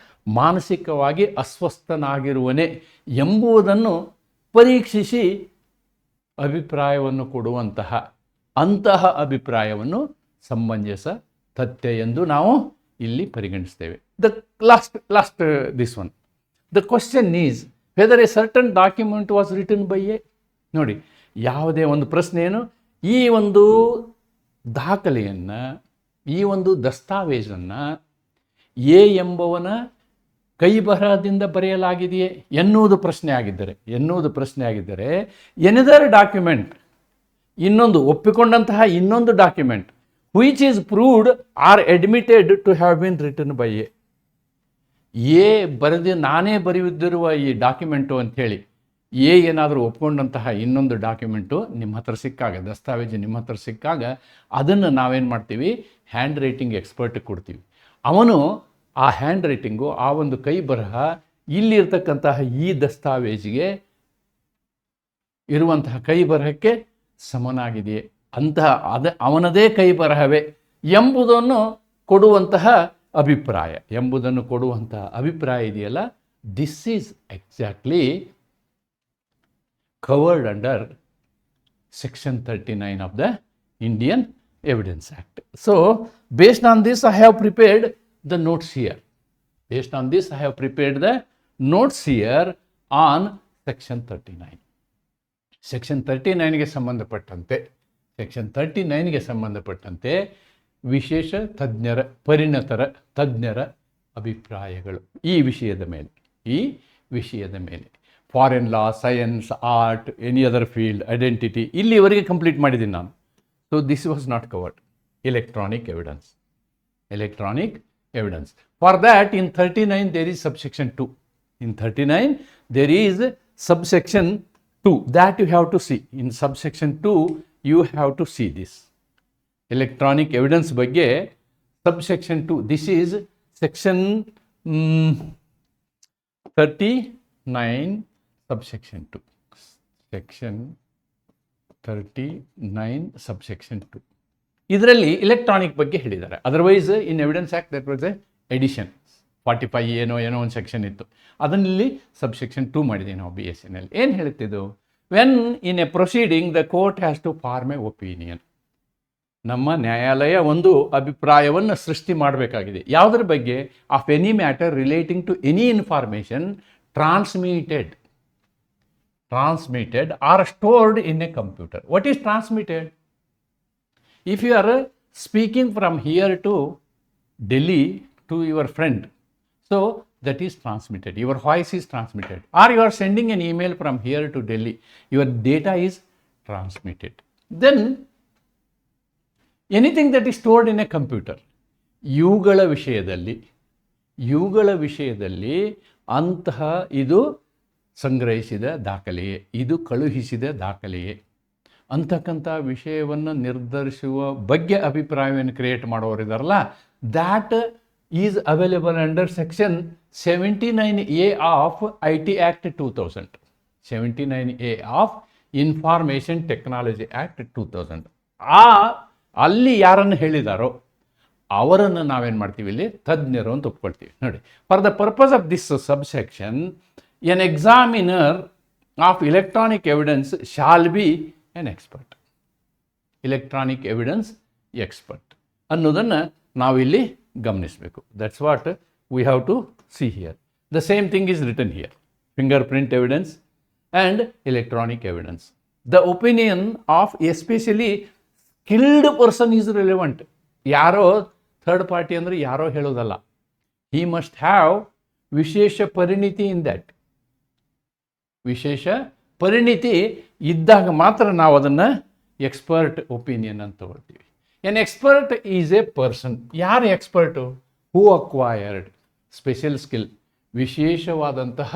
S1: ಮಾನಸಿಕವಾಗಿ ಅಸ್ವಸ್ಥನಾಗಿರುವನೇ ಎಂಬುದನ್ನು ಪರೀಕ್ಷಿಸಿ ಅಭಿಪ್ರಾಯವನ್ನು ಕೊಡುವಂತಹ ಅಂತಹ ಅಭಿಪ್ರಾಯವನ್ನು ಸಮಂಜಸ ತಥ್ಯ ಎಂದು ನಾವು ಇಲ್ಲಿ ಪರಿಗಣಿಸ್ತೇವೆ. The last this one, the question is whether a certain document was written by A. ನೋಡಿ, ಯಾವುದೇ ಒಂದು ಪ್ರಶ್ನೆ ಏನು, ಈ ಒಂದು ದಾಖಲೆಯನ್ನು, ಈ ಒಂದು ದಸ್ತಾವೇಜನ್ನು ಎ ಎಂಬವನ ಕೈ ಬರಹದಿಂದ ಬರೆಯಲಾಗಿದೆಯೇ ಎನ್ನುವುದು ಪ್ರಶ್ನೆ ಆಗಿದ್ದರೆ ಎನಿದರ್ ಡಾಕ್ಯುಮೆಂಟ್, ಇನ್ನೊಂದು ಒಪ್ಪಿಕೊಂಡಂತಹ ಇನ್ನೊಂದು document which is proved or admitted to have been written by a ನಾನೇ ಬರೆಯುತ್ತಿರುವ ಈ ಡಾಕ್ಯುಮೆಂಟು ಅಂಥೇಳಿ ಎ ಏನಾದರೂ ಒಪ್ಕೊಂಡಂತಹ ಇನ್ನೊಂದು ಡಾಕ್ಯುಮೆಂಟು ನಿಮ್ಮ ಹತ್ರ ಸಿಕ್ಕಾಗ, ದಸ್ತಾವೇಜು ನಿಮ್ಮ ಹತ್ರ ಸಿಕ್ಕಾಗ ಅದನ್ನು ನಾವೇನು ಮಾಡ್ತೀವಿ, ಹ್ಯಾಂಡ್ ರೈಟಿಂಗ್ ಎಕ್ಸ್ಪರ್ಟಿಗೆ ಕೊಡ್ತೀವಿ. ಅವನು ಆ ಹ್ಯಾಂಡ್ ರೈಟಿಂಗು, ಆ ಒಂದು ಕೈ ಬರಹ ಇಲ್ಲಿರ್ತಕ್ಕಂತಹ ಈ ದಸ್ತಾವೇಜಿಗೆ ಇರುವಂತಹ ಕೈ ಬರಹಕ್ಕೆ ಸಮನಾಗಿದೆಯೇ, ಅಂತಹ ಅವನದೇ ಕೈ ಬರಹವೇ ಎಂಬುದನ್ನು ಕೊಡುವಂತಹ ಅಭಿಪ್ರಾಯ ಇದೆಯಲ್ಲ, this is exactly covered under section 39 of the Indian Evidence Act. So, based on this I have prepared the notes here. On section 39. Section 39 ಗೆ ಸಂಬಂಧಪಟ್ಟಂತೆ ವಿಶೇಷ ತಜ್ಞರ, ಪರಿಣತರ ತಜ್ಞರ ಅಭಿಪ್ರಾಯಗಳು ಈ ವಿಷಯದ ಮೇಲೆ foreign law, science, art, any other field, identity, ಇಲ್ಲಿವರೆಗೆ ಕಂಪ್ಲೀಟ್ ಮಾಡಿದ್ದೀನಿ ನಾನು. So this was not covered. Electronic evidence. For that in 39 there is subsection 2. In 39 there is subsection 2 that you have to see. In subsection 2 you have to see this. Electronic evidence ಬಗ್ಗೆ subsection 2. This is section 39 subsection 2. Section 39 subsection 2. ಇದರಲ್ಲಿ electronic ಬಗ್ಗೆ ಹೇಳಿದ್ದಾರೆ. Otherwise in evidence act that was a addition 45 ಏನೋ ಒಂದು section ಇತ್ತು, ಅದನ್ನಲ್ಲಿ subsection 2 ಮಾಡಿದ್ದೀವಿ ನಾವು BSc-ನಲ್ಲಿ. ಏನು ಹೇಳ್ತಿದ್ದು, when in a proceeding the court has to form a opinion. ನಮ್ಮ ನ್ಯಾಯಾಲಯ ಒಂದು ಅಭಿಪ್ರಾಯವನ್ನು ಸೃಷ್ಟಿ ಮಾಡಬೇಕಾಗಿದೆ. ಯಾವುದರ ಬಗ್ಗೆ? Of any matter relating to any information transmitted or stored in a computer. What is transmitted? If you are speaking from here to Delhi to your friend, so that is transmitted. Your voice is transmitted. Or you are sending an email from here to Delhi, your data is transmitted. Then anything that is stored in a computer, ಇವುಗಳ ವಿಷಯದಲ್ಲಿ ಅಂತಹ ಇದು ಸಂಗ್ರಹಿಸಿದ ದಾಖಲೆಯೇ, ಇದು ಕಳುಹಿಸಿದ ದಾಖಲೆಯೇ ಅಂತಕ್ಕಂಥ ವಿಷಯವನ್ನು ನಿರ್ಧರಿಸುವ ಬಗ್ಗೆ ಅಭಿಪ್ರಾಯವನ್ನು ಕ್ರಿಯೇಟ್ ಮಾಡೋರಿದಾರಲ್ಲ, that is available under section 79A of IT Act 2000. 79A of information technology act 2000. ಅಲ್ಲಿ ಯಾರನ್ನು ಹೇಳಿದಾರೋ ಅವರನ್ನು ನಾವೇನು ಮಾಡ್ತೀವಿ, ಇಲ್ಲಿ ತಜ್ಞರು ಅಂತ ಒಪ್ಕೊಳ್ತೀವಿ. ನೋಡಿ, for the purpose of this subsection an examiner of electronic evidence shall be an expert. Electronic evidence expert ಅನ್ನೋದನ್ನು ನಾವಿಲ್ಲಿ ಗಮನಿಸಬೇಕು. That's what we have to see here. The same thing is written here. Fingerprint evidence and electronic evidence. The opinion of especially skilled person is relevant. ಯಾರೋ third party ಅಂದರೆ ಯಾರೋ ಹೇಳೋದಲ್ಲ. He must have ವಿಶೇಷ ಪರಿಣಿತಿ in that. ವಿಶೇಷ ಪರಿಣಿತಿ ಇದ್ದಾಗ ಮಾತ್ರ ನಾವು ಅದನ್ನು ಎಕ್ಸ್ಪರ್ಟ್ ಒಪಿನಿಯನ್ ಅಂತ ತಗೊಳ್ತೀವಿ. N expert is A person. ಯಾರು ಎಕ್ಸ್ಪರ್ಟು? ಹೂ ಅಕ್ವೈರ್ಡ್ ಸ್ಪೆಷಲ್ ಸ್ಕಿಲ್. ವಿಶೇಷವಾದಂತಹ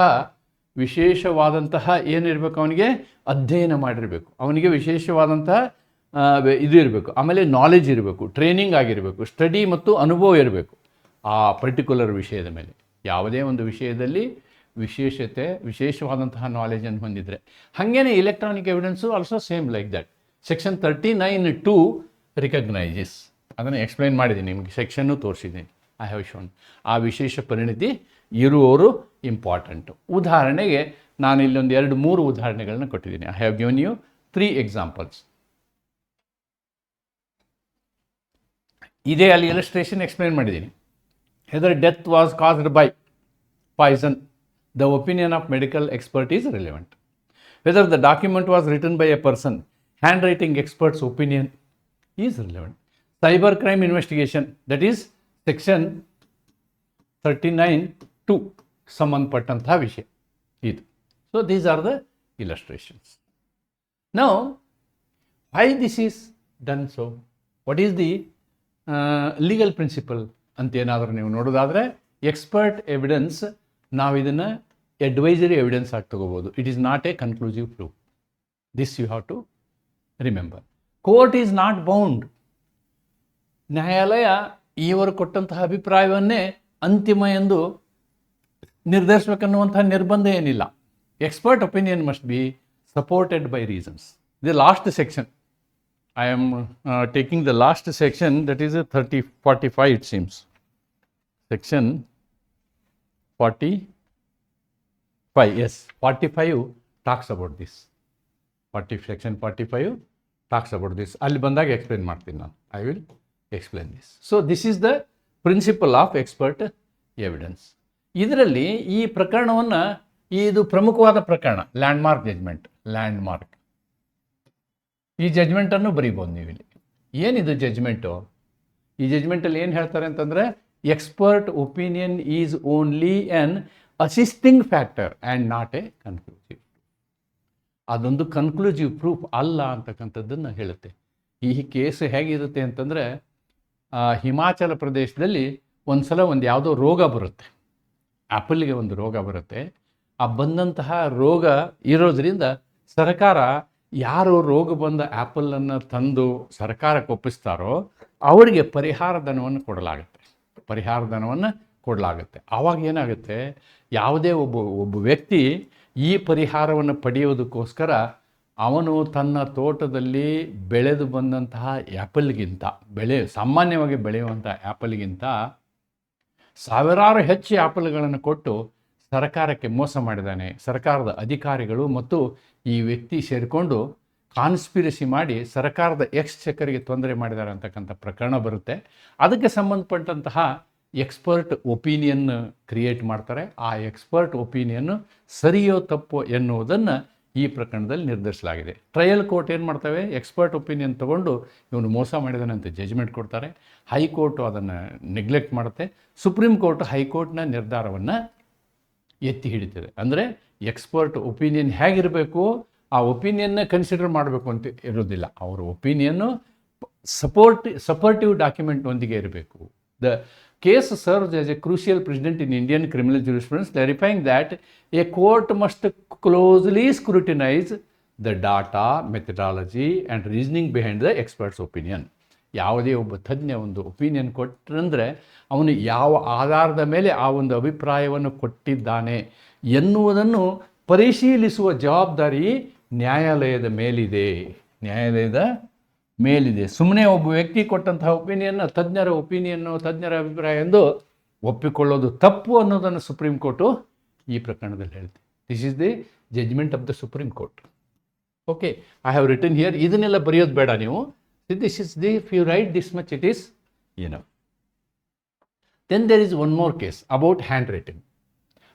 S1: ಏನಿರಬೇಕು, ಅವನಿಗೆ ಅಧ್ಯಯನ ಮಾಡಿರಬೇಕು, ಅವನಿಗೆ ವಿಶೇಷವಾದಂತಹ ಇದು ಇರಬೇಕು, ಆಮೇಲೆ ನಾಲೆಜ್ ಇರಬೇಕು, ಟ್ರೈನಿಂಗ್ ಆಗಿರಬೇಕು, ಸ್ಟಡಿ ಮತ್ತು ಅನುಭವ ಇರಬೇಕು ಆ ಪರ್ಟಿಕ್ಯುಲರ್ ವಿಷಯದ ಮೇಲೆ. ಯಾವುದೇ ಒಂದು ವಿಷಯದಲ್ಲಿ ವಿಶೇಷವಾದಂತಹ ನಾಲೆಜನ್ನು ಹೊಂದಿದರೆ. ಹಾಗೇನೆ electronic evidence also same like that. Section 39(2) ರಿಕಗ್ನೈಸಸ್. ಅದನ್ನು ಎಕ್ಸ್ಪ್ಲೈನ್ ಮಾಡಿದ್ದೀನಿ ನಿಮಗೆ, ಸೆಕ್ಷನ್ನು ತೋರಿಸಿದ್ದೀನಿ. I have shown. ಆ ವಿಶೇಷ ಪರಿಣಿತಿ ಇರುವವರು ಇಂಪಾರ್ಟೆಂಟು. ಉದಾಹರಣೆಗೆ ನಾನು ಇಲ್ಲೊಂದು 2-3 ಉದಾಹರಣೆಗಳನ್ನ ಕೊಟ್ಟಿದ್ದೀನಿ. I have given you 3 examples. ಇದೇ ಅಲ್ಲಿ ಇಲಸ್ಟ್ರೇಷನ್ ಎಕ್ಸ್ಪ್ಲೈನ್ ಮಾಡಿದ್ದೀನಿ. Whether death was caused by poison, the opinion of medical expert is relevant. Whether the document was written by a person, handwriting experts opinion is relevant. Cyber crime investigation, that is section 39(2) ಸಂಬಂಧಪಟ್ಟಂತಹ ವಿಷಯ ಇದು. So these are the illustrations. Now why this is done so? What is the legal principle ಅಂತೇನಾದರೂ ನೀವು ನೋಡೋದಾದರೆ, expert evidence ನಾವು ಇದನ್ನು advisory evidence ಆಗಿ ತಗೋಬೋದು. It is not a conclusive proof. This you have to remember. Court is not bound. ನ್ಯಾಯಾಲಯ ಇವರು ಕೊಟ್ಟಂತಹ ಅಭಿಪ್ರಾಯವನ್ನೇ ಅಂತಿಮ ಎಂದು ನಿರ್ಧರಿಸಬೇಕನ್ನುವಂಥ ನಿರ್ಬಂಧ ಏನಿಲ್ಲ. Expert opinion must be supported by reasons. The last section, I am taking the last section, that is a 45 it seems. Section 45, yes, 45 talks about this. Section 45 talks about this. ಅಲ್ಲಿ ಬಂದಾಗ ಎಕ್ಸ್ಪ್ಲೇನ್ ಮಾಡ್ತೀನಿ ನಾನು. I will explain this. So this is the principle of expert evidence. ಇದರಲ್ಲಿ ಈ ಪ್ರಕರಣವನ್ನು, ಇದು ಪ್ರಮುಖವಾದ ಪ್ರಕರಣ, ಲ್ಯಾಂಡ್ಮಾರ್ಕ್ ಜಡ್ಜ್ಮೆಂಟ್. ಲ್ಯಾಂಡ್ಮಾರ್ಕ್ ಈ ಜಡ್ಜ್ಮೆಂಟನ್ನು ಬರೀಬೋದು ನೀವು ಇಲ್ಲಿ. ಏನಿದು ಜಡ್ಜ್ಮೆಂಟು? ಈ ಜಡ್ಜ್ಮೆಂಟಲ್ಲಿ ಏನು ಹೇಳ್ತಾರೆ ಅಂತಂದರೆ, expert opinion is only an assisting factor and not a conclusive. ಅದೊಂದು ಕನ್ಕ್ಲೂಸಿವ್ ಪ್ರೂಫ್ ಅಲ್ಲ ಅಂತಕ್ಕಂಥದ್ದನ್ನು ಹೇಳುತ್ತೆ. ಈ ಕೇಸ್ ಹೇಗಿರುತ್ತೆ ಅಂತಂದರೆ, ಹಿಮಾಚಲ ಪ್ರದೇಶದಲ್ಲಿ ಒಂದು ಸಲ ಯಾವುದೋ ರೋಗ ಬರುತ್ತೆ, ಆ್ಯಪಲ್ಗೆ ಒಂದು ರೋಗ ಬರುತ್ತೆ. ಆ ಬಂದಂತಹ ರೋಗ ಇರೋದರಿಂದ ಸರ್ಕಾರ ಯಾರು ರೋಗ ಬಂದ ಆ್ಯಪಲನ್ನು ತಂದು ಸರ್ಕಾರಕ್ಕೆ ಒಪ್ಪಿಸ್ತಾರೋ ಅವರಿಗೆ ಪರಿಹಾರ ಧನವನ್ನು ಕೊಡಲಾಗುತ್ತೆ. ಆವಾಗ ಏನಾಗುತ್ತೆ, ಯಾವುದೇ ಒಬ್ಬ ವ್ಯಕ್ತಿ ಈ ಪರಿಹಾರವನ್ನು ಪಡೆಯೋದಕ್ಕೋಸ್ಕರ ಅವನು ತನ್ನ ತೋಟದಲ್ಲಿ ಬೆಳೆದು ಬಂದಂತಹ ಆ್ಯಪಲ್ಗಿಂತ, ಸಾಮಾನ್ಯವಾಗಿ ಬೆಳೆಯುವಂಥ ಆ್ಯಪಲ್ಗಿಂತ ಸಾವಿರಾರು ಹೆಚ್ಚು ಆ್ಯಪಲ್ಗಳನ್ನು ಕೊಟ್ಟು ಸರ್ಕಾರಕ್ಕೆ ಮೋಸ ಮಾಡಿದ್ದಾನೆ. ಸರ್ಕಾರದ ಅಧಿಕಾರಿಗಳು ಮತ್ತು ಈ ವ್ಯಕ್ತಿ ಸೇರಿಕೊಂಡು ಕಾನ್ಸ್ಪಿರಸಿ ಮಾಡಿ ಸರ್ಕಾರದ ಎಕ್ಸ್ಚೆಕರ್ಗೆ ತೊಂದರೆ ಮಾಡಿದ್ದಾರೆ ಅಂತಕ್ಕಂಥ ಪ್ರಕರಣ ಬರುತ್ತೆ. ಅದಕ್ಕೆ ಸಂಬಂಧಪಟ್ಟಂತಹ ಎಕ್ಸ್ಪರ್ಟ್ ಒಪಿನಿಯನ್ ಕ್ರಿಯೇಟ್ ಮಾಡ್ತಾರೆ. ಆ ಎಕ್ಸ್ಪರ್ಟ್ ಒಪಿನಿಯನ್ನು ಸರಿಯೋ ತಪ್ಪೋ ಎನ್ನುವುದನ್ನು ಈ ಪ್ರಕರಣದಲ್ಲಿ ನಿರ್ಧರಿಸಲಾಗಿದೆ. ಟ್ರಯಲ್ ಕೋರ್ಟ್ ಏನು ಮಾಡ್ತವೆ, ಎಕ್ಸ್ಪರ್ಟ್ ಒಪಿನಿಯನ್ ತೊಗೊಂಡು ಇವನು ಮೋಸ ಮಾಡಿದಾನೆ ಅಂತ ಜಜ್ಮೆಂಟ್ ಕೊಡ್ತಾರೆ. ಹೈಕೋರ್ಟು ಅದನ್ನು ನೆಗ್ಲೆಕ್ಟ್ ಮಾಡುತ್ತೆ. ಸುಪ್ರೀಂ ಕೋರ್ಟ್ ಹೈಕೋರ್ಟ್ನ ನಿರ್ಧಾರವನ್ನು ಎತ್ತಿ ಹಿಡಿತದೆ. ಅಂದರೆ ಎಕ್ಸ್ಪರ್ಟ್ ಒಪಿನಿಯನ್ ಹೇಗಿರಬೇಕು, ಆ ಒಪಿನಿಯನ್ನ ಕನ್ಸಿಡರ್ ಮಾಡಬೇಕು ಅಂತ ಇರೋದಿಲ್ಲ. ಅವರ ಒಪಿನಿಯನ್ನು ಸಪೋರ್ಟಿವ್ ಡಾಕ್ಯುಮೆಂಟ್ ಒಂದಿಗೆ ಇರಬೇಕು. The case serves as A crucial president in Indian criminal jurisprudence, clarifying that A court must closely scrutinise the data, methodology and reasoning behind the experts opinion. ಯಾವುದೇ ಒಬ್ಬ ತಜ್ಞ ಒಂದು ಒಪಿನಿಯನ್ ಕೊಟ್ಟರಂದರೆ ಅವನು ಯಾವ ಆಧಾರದ ಮೇಲೆ ಆ ಒಂದು ಅಭಿಪ್ರಾಯವನ್ನು ಕೊಟ್ಟಿದ್ದಾನೆ ಎನ್ನುವುದನ್ನು ಪರಿಶೀಲಿಸುವ ಜವಾಬ್ದಾರಿ ನ್ಯಾಯಾಲಯದ ಮೇಲಿದೆ. ಸುಮ್ಮನೆ ಒಬ್ಬ ವ್ಯಕ್ತಿ ಕೊಟ್ಟಂತಹ ಒಪಿನಿಯನ್ನು ತಜ್ಞರ ಅಭಿಪ್ರಾಯ ಎಂದು ಒಪ್ಪಿಕೊಳ್ಳೋದು ತಪ್ಪು ಅನ್ನೋದನ್ನು ಸುಪ್ರೀಂ ಕೋರ್ಟು ಈ ಪ್ರಕರಣದಲ್ಲಿ ಹೇಳ್ತೆ. This is the judgment of the Supreme Court. Okay, I have written here. ಇದನ್ನೆಲ್ಲ ಬರೆಯೋದು ಬೇಡ ನೀವು. This is the, if you write this much, it is enough. Then there is one more case about handwriting.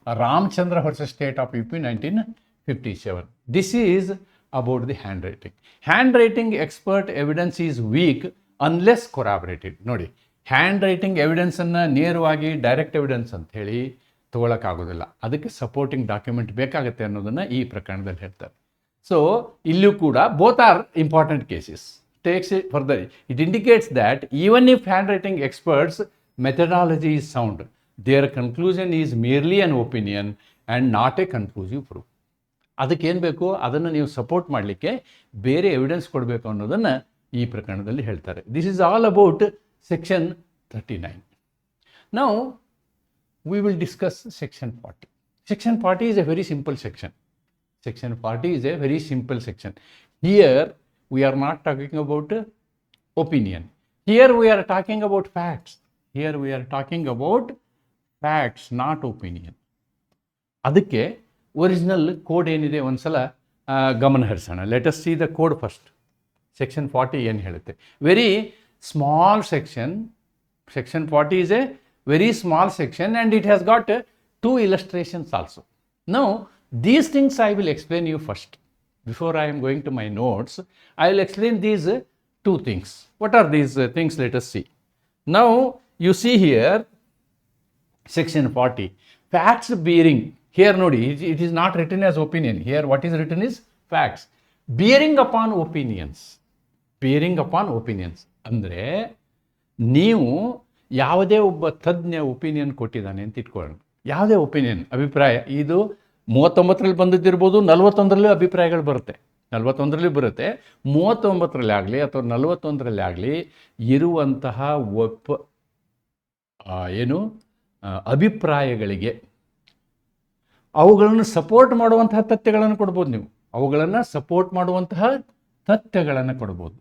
S1: Ramchandra versus State of UP 1957. This is about the handwriting. Handwriting expert evidence is weak unless corroborated. ನೋಡಿ, hand writing ಎವಿಡೆನ್ಸನ್ನು ನೇರವಾಗಿ direct evidence ಅಂತ ಹೇಳಿ ತಗೊಳಕ್ಕಾಗೋದಿಲ್ಲ, ಅದಕ್ಕೆ supporting document ಬೇಕಾಗುತ್ತೆ ಅನ್ನೋದನ್ನು ಈ ಪ್ರಕರಣದಲ್ಲಿ ಹೇಳ್ತಾರೆ. ಸೊ ಇಲ್ಲೂ ಕೂಡ both are important cases. Takes it further, it indicates that even if handwriting experts methodology is sound, their conclusion is merely an opinion and not a conclusive proof. ಅದಕ್ಕೇನು ಬೇಕು, ಅದನ್ನು ನೀವು ಸಪೋರ್ಟ್ ಮಾಡಲಿಕ್ಕೆ ಬೇರೆ evidence ಕೊಡಬೇಕು ಅನ್ನೋದನ್ನು ಈ ಪ್ರಕರಣದಲ್ಲಿ ಹೇಳ್ತಾರೆ. This is all about section 39. Now we will discuss section 40. Section 40 is a very simple section. Section 40 is a very simple section. Here we are not talking about opinion. Here we are talking about facts. Here we are talking about facts, not opinion. ಅದಕ್ಕೆ original code ಏನಿದೆ ಒಂದ್ಸಲ ಗಮನ ಹರಿಸೋಣ. Let us see the code first. Section 40 ಏನು ಹೇಳುತ್ತೆ? Very small section. Section 40 is a very small section and it has got 2 illustrations also. Now these things I will explain you first. Before I am going to my notes, I will explain these 2 things. What are these things? Let us see. Now you see here section 40, facts bearing. Here nodi, it is not written as opinion. Here what is written is facts bearing upon opinions. Bearing upon opinions ಅಂದರೆ ನೀವು ಯಾವುದೇ ಒಬ್ಬ ತಜ್ಞ opinion ಕೊಟ್ಟಿದ್ದಾನೆ ಅಂತ ಇಟ್ಕೊಳ್ಳೋಣ. ಯಾವುದೇ opinion, ಅಭಿಪ್ರಾಯ, ಇದು 39ರಲ್ಲಿ ಬಂದಿದ್ದಿರ್ಬೋದು, 41ರಲ್ಲಿ ಅಭಿಪ್ರಾಯಗಳು ಬರುತ್ತೆ, 41ರಲ್ಲಿ ಬರುತ್ತೆ, 39ರಲ್ಲಿ ಆಗಲಿ ಅಥವಾ 41ರಲ್ಲಿ ಆಗಲಿ ಇರುವಂತಹ ಅಭಿಪ್ರಾಯಗಳಿಗೆ ಅವುಗಳನ್ನು ಸಪೋರ್ಟ್ ಮಾಡುವಂತಹ ತಥ್ಯಗಳನ್ನು ಕೊಡ್ಬೋದು. ನೀವು ಅವುಗಳನ್ನು ಸಪೋರ್ಟ್ ಮಾಡುವಂತಹ ತಥ್ಯಗಳನ್ನು ಕೊಡ್ಬೋದು,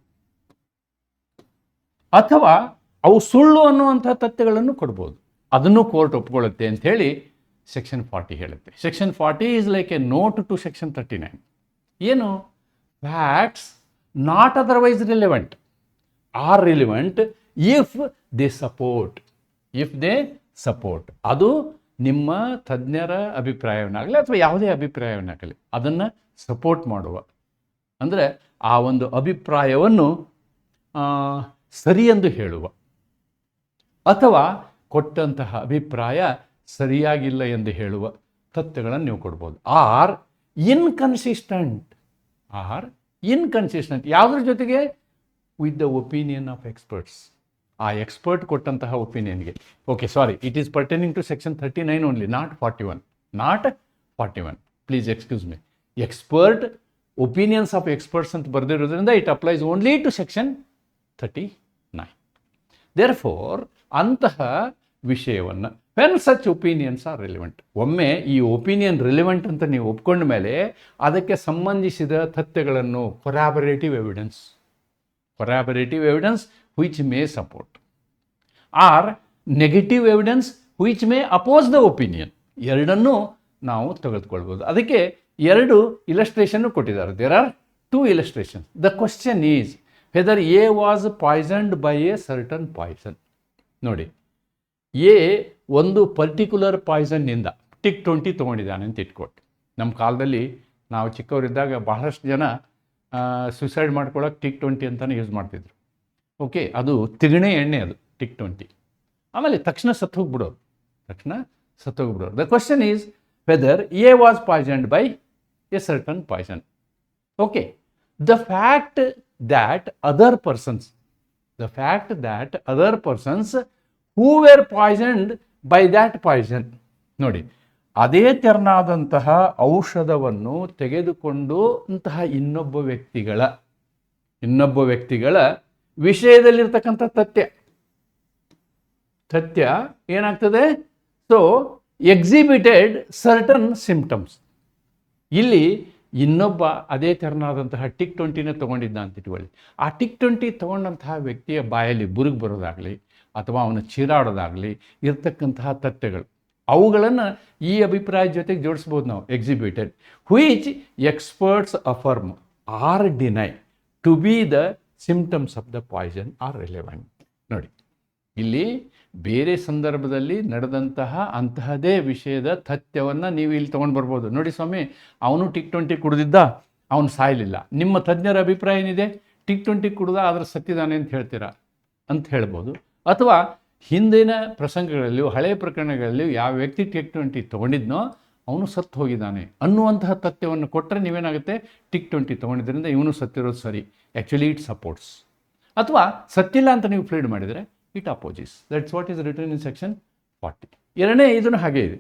S1: ಅಥವಾ ಅವು ಸುಳ್ಳು ಅನ್ನುವಂಥ ತಥ್ಯಗಳನ್ನು ಕೊಡ್ಬೋದು. ಅದನ್ನು ಕೋರ್ಟ್ ಒಪ್ಕೊಳ್ಳುತ್ತೆ ಅಂಥೇಳಿ ಸೆಕ್ಷನ್ 40 ಹೇಳುತ್ತೆ. Section 40 is like a note to section 39. ಏನು? Facts not otherwise relevant are relevant if they support. If they support, ಅದು ನಿಮ್ಮ ತಜ್ಞರ ಅಭಿಪ್ರಾಯವನ್ನಾಗಲಿ ಅಥವಾ ಯಾವುದೇ ಅಭಿಪ್ರಾಯವನ್ನಾಗಲಿ ಅದನ್ನು ಸಪೋರ್ಟ್ ಮಾಡುವ, ಅಂದರೆ ಆ ಒಂದು ಅಭಿಪ್ರಾಯವನ್ನು ಸರಿ ಎಂದು ಹೇಳುವ, ಅಥವಾ ಕೊಟ್ಟಂತಹ ಅಭಿಪ್ರಾಯ ಸರಿಯಾಗಿಲ್ಲ ಎಂದು ಹೇಳುವ ತಥ್ಯಗಳನ್ನು ನೀವು ಕೊಡ್ಬೋದು. Are inconsistent. ಯಾವುದ್ರ ಜೊತೆಗೆ? With the opinion of experts. ಆ ಎಕ್ಸ್ಪರ್ಟ್ ಕೊಟ್ಟಂತಹ ಒಪಿನಿಯನ್ಗೆ. Okay, sorry, it is pertaining to section 39 only, not 41. Please excuse me. Expert opinions of experts ಅಂತ ಬರೆದಿರೋದ್ರಿಂದ it applies only to section 39. Therefore ಅಂತಹ ವಿಷಯವನ್ನು when such opinions are relevant, ಒಮ್ಮೆ ಈ opinion relevant ಅಂತ ನೀವು ಒಪ್ಕೊಂಡ ಮೇಲೆ ಅದಕ್ಕೆ ಸಂಬಂಧಿಸಿದ ತಥ್ಯಗಳನ್ನು ಕೊರಾಬರೇಟಿವ್ evidence which may support or negative evidence which may oppose the opinion, ಎರಡನ್ನೂ ನಾವು ತೆಗೆದುಕೊಳ್ಬೋದು. ಅದಕ್ಕೆ 2 ಇಲಸ್ಟ್ರೇಷನ್ ಕೊಟ್ಟಿದ್ದಾರೆ. There are 2 illustrations. The question is whether A was poisoned by a certain poison. ನೋಡಿ, ಎ ಒಂದು ಪರ್ಟಿಕ್ಯುಲರ್ ಪಾಯ್ಸನ್ನಿಂದ TIC-20 ತೊಗೊಂಡಿದ್ದಾನೆ ಅಂತ ಇಟ್ಕೊಟ್ಟು. ನಮ್ಮ ಕಾಲದಲ್ಲಿ ನಾವು ಚಿಕ್ಕವರಿದ್ದಾಗ ಬಹಳಷ್ಟು ಜನ ಸುಸೈಡ್ ಮಾಡ್ಕೊಳ್ಳೋಕೆ TIC-20 ಅಂತಲೇ ಯೂಸ್ ಮಾಡ್ತಿದ್ರು. ಓಕೆ, ಅದು ತಿಗಣೆ ಎಣ್ಣೆ, ಅದು TIC-20. ಆಮೇಲೆ ತಕ್ಷಣ ಸತ್ತು ಹೋಗ್ಬಿಡೋರು. The question is whether A was poisoned by a certain poison. Okay, the fact that other persons who were poisoned by that poison. ನೋಡಿ, ಅದೇ ತೆರನಾದಂತಹ ಔಷಧವನ್ನು ತೆಗೆದುಕೊಂಡು ಅಂತಹ ಇನ್ನೊಬ್ಬ ವ್ಯಕ್ತಿಗಳ ವಿಷಯದಲ್ಲಿರ್ತಕ್ಕಂಥ ತಥ್ಯ ಏನಾಗ್ತದೆ? So exhibited certain symptoms. ಇಲ್ಲಿ ಇನ್ನೊಬ್ಬ ಅದೇ ತೆರನಾದಂತಹ TIC-20ನೇ ತೊಗೊಂಡಿದ್ದ ಅಂತ ಇಟ್ಕೊಳ್ಳಿ. ಆ TIC-20 ತೊಗೊಂಡಂತಹ ವ್ಯಕ್ತಿಯ ಬಾಯಲ್ಲಿ ಬುರುಗು ಬರೋದಾಗಲಿ ಅಥವಾ ಅವನು ಚೀರಾಡೋದಾಗಲಿ ಇರ್ತಕ್ಕಂತಹ ತಥ್ಯಗಳು, ಅವುಗಳನ್ನು ಈ ಅಭಿಪ್ರಾಯದ ಜೊತೆಗೆ ಜೋಡಿಸ್ಬೋದು ನಾವು. Exhibited which experts affirm or deny to be the symptoms of the poison are relevant. ನೋಡಿ, ಇಲ್ಲಿ ಬೇರೆ ಸಂದರ್ಭದಲ್ಲಿ ನಡೆದಂತಹ ಅಂತಹದೇ ವಿಷಯದ ತಥ್ಯವನ್ನು ನೀವು ಇಲ್ಲಿ ತೊಗೊಂಡು ಬರ್ಬೋದು. ನೋಡಿ ಸ್ವಾಮಿ, ಅವನು TIC-20 ಕುಡಿದಿದ್ದ, ಅವನು ಸಾಯಲಿಲ್ಲ. ನಿಮ್ಮ ತಜ್ಞರ ಅಭಿಪ್ರಾಯ ಏನಿದೆ? TIC-20 ಕುಡ್ದ, ಆದರೆ ಸತ್ತಿದ್ದಾನೆ ಅಂತ ಹೇಳ್ತೀರಾ ಅಂತ ಹೇಳ್ಬೋದು. ಅಥವಾ ಹಿಂದಿನ ಪ್ರಸಂಗಗಳಲ್ಲಿಯೂ ಹಳೆಯ ಪ್ರಕರಣಗಳಲ್ಲಿಯೂ ಯಾವ ವ್ಯಕ್ತಿ T20 ತೊಗೊಂಡಿದ್ನೋ ಅವನು ಸತ್ತು ಹೋಗಿದ್ದಾನೆ ಅನ್ನುವಂತಹ ತಥ್ಯವನ್ನು ಕೊಟ್ಟರೆ ನೀವೇನಾಗುತ್ತೆ T20 ತೊಗೊಂಡಿದ್ದರಿಂದ ಇವನು ಸತ್ತಿರೋದು ಸರಿ, ಆ್ಯಕ್ಚುಲಿ ಇಟ್ ಸಪೋರ್ಟ್ಸ್. ಅಥವಾ ಸತ್ತಿಲ್ಲ ಅಂತ ನೀವು ಪ್ಲೀಡ್ ಮಾಡಿದರೆ it opposes. That's what is written in section 40. ಎರಡನೇ ಇದನ್ನು ಹಾಗೆ ಇದೆ.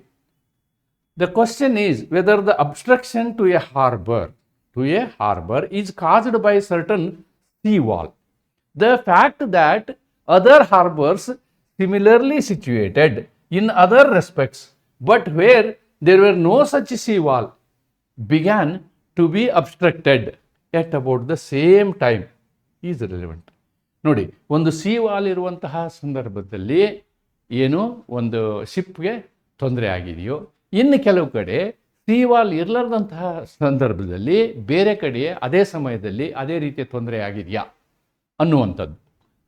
S1: The question is whether the obstruction to a harbor is caused by certain sea wall. The fact that other harbors similarly situated in other respects, but where there were no such sea wall, began to be obstructed at about the same time is relevant. ನೋಡಿ, ಒಂದು C wall ಇರುವಂತಹ ಸಂದರ್ಭದಲ್ಲಿ ಏನು ಒಂದು ಶಿಪ್ಗೆ ತೊಂದರೆ ಆಗಿದೆಯೋ, ಇನ್ನು ಕೆಲವು ಕಡೆ ಸಿ ವಾಲ್ ಇರಲಾರ್ದಂತಹ ಸಂದರ್ಭದಲ್ಲಿ ಬೇರೆ ಕಡೆ ಅದೇ ಸಮಯದಲ್ಲಿ ಅದೇ ರೀತಿಯ ತೊಂದರೆ ಆಗಿದೆಯಾ ಅನ್ನುವಂಥದ್ದು.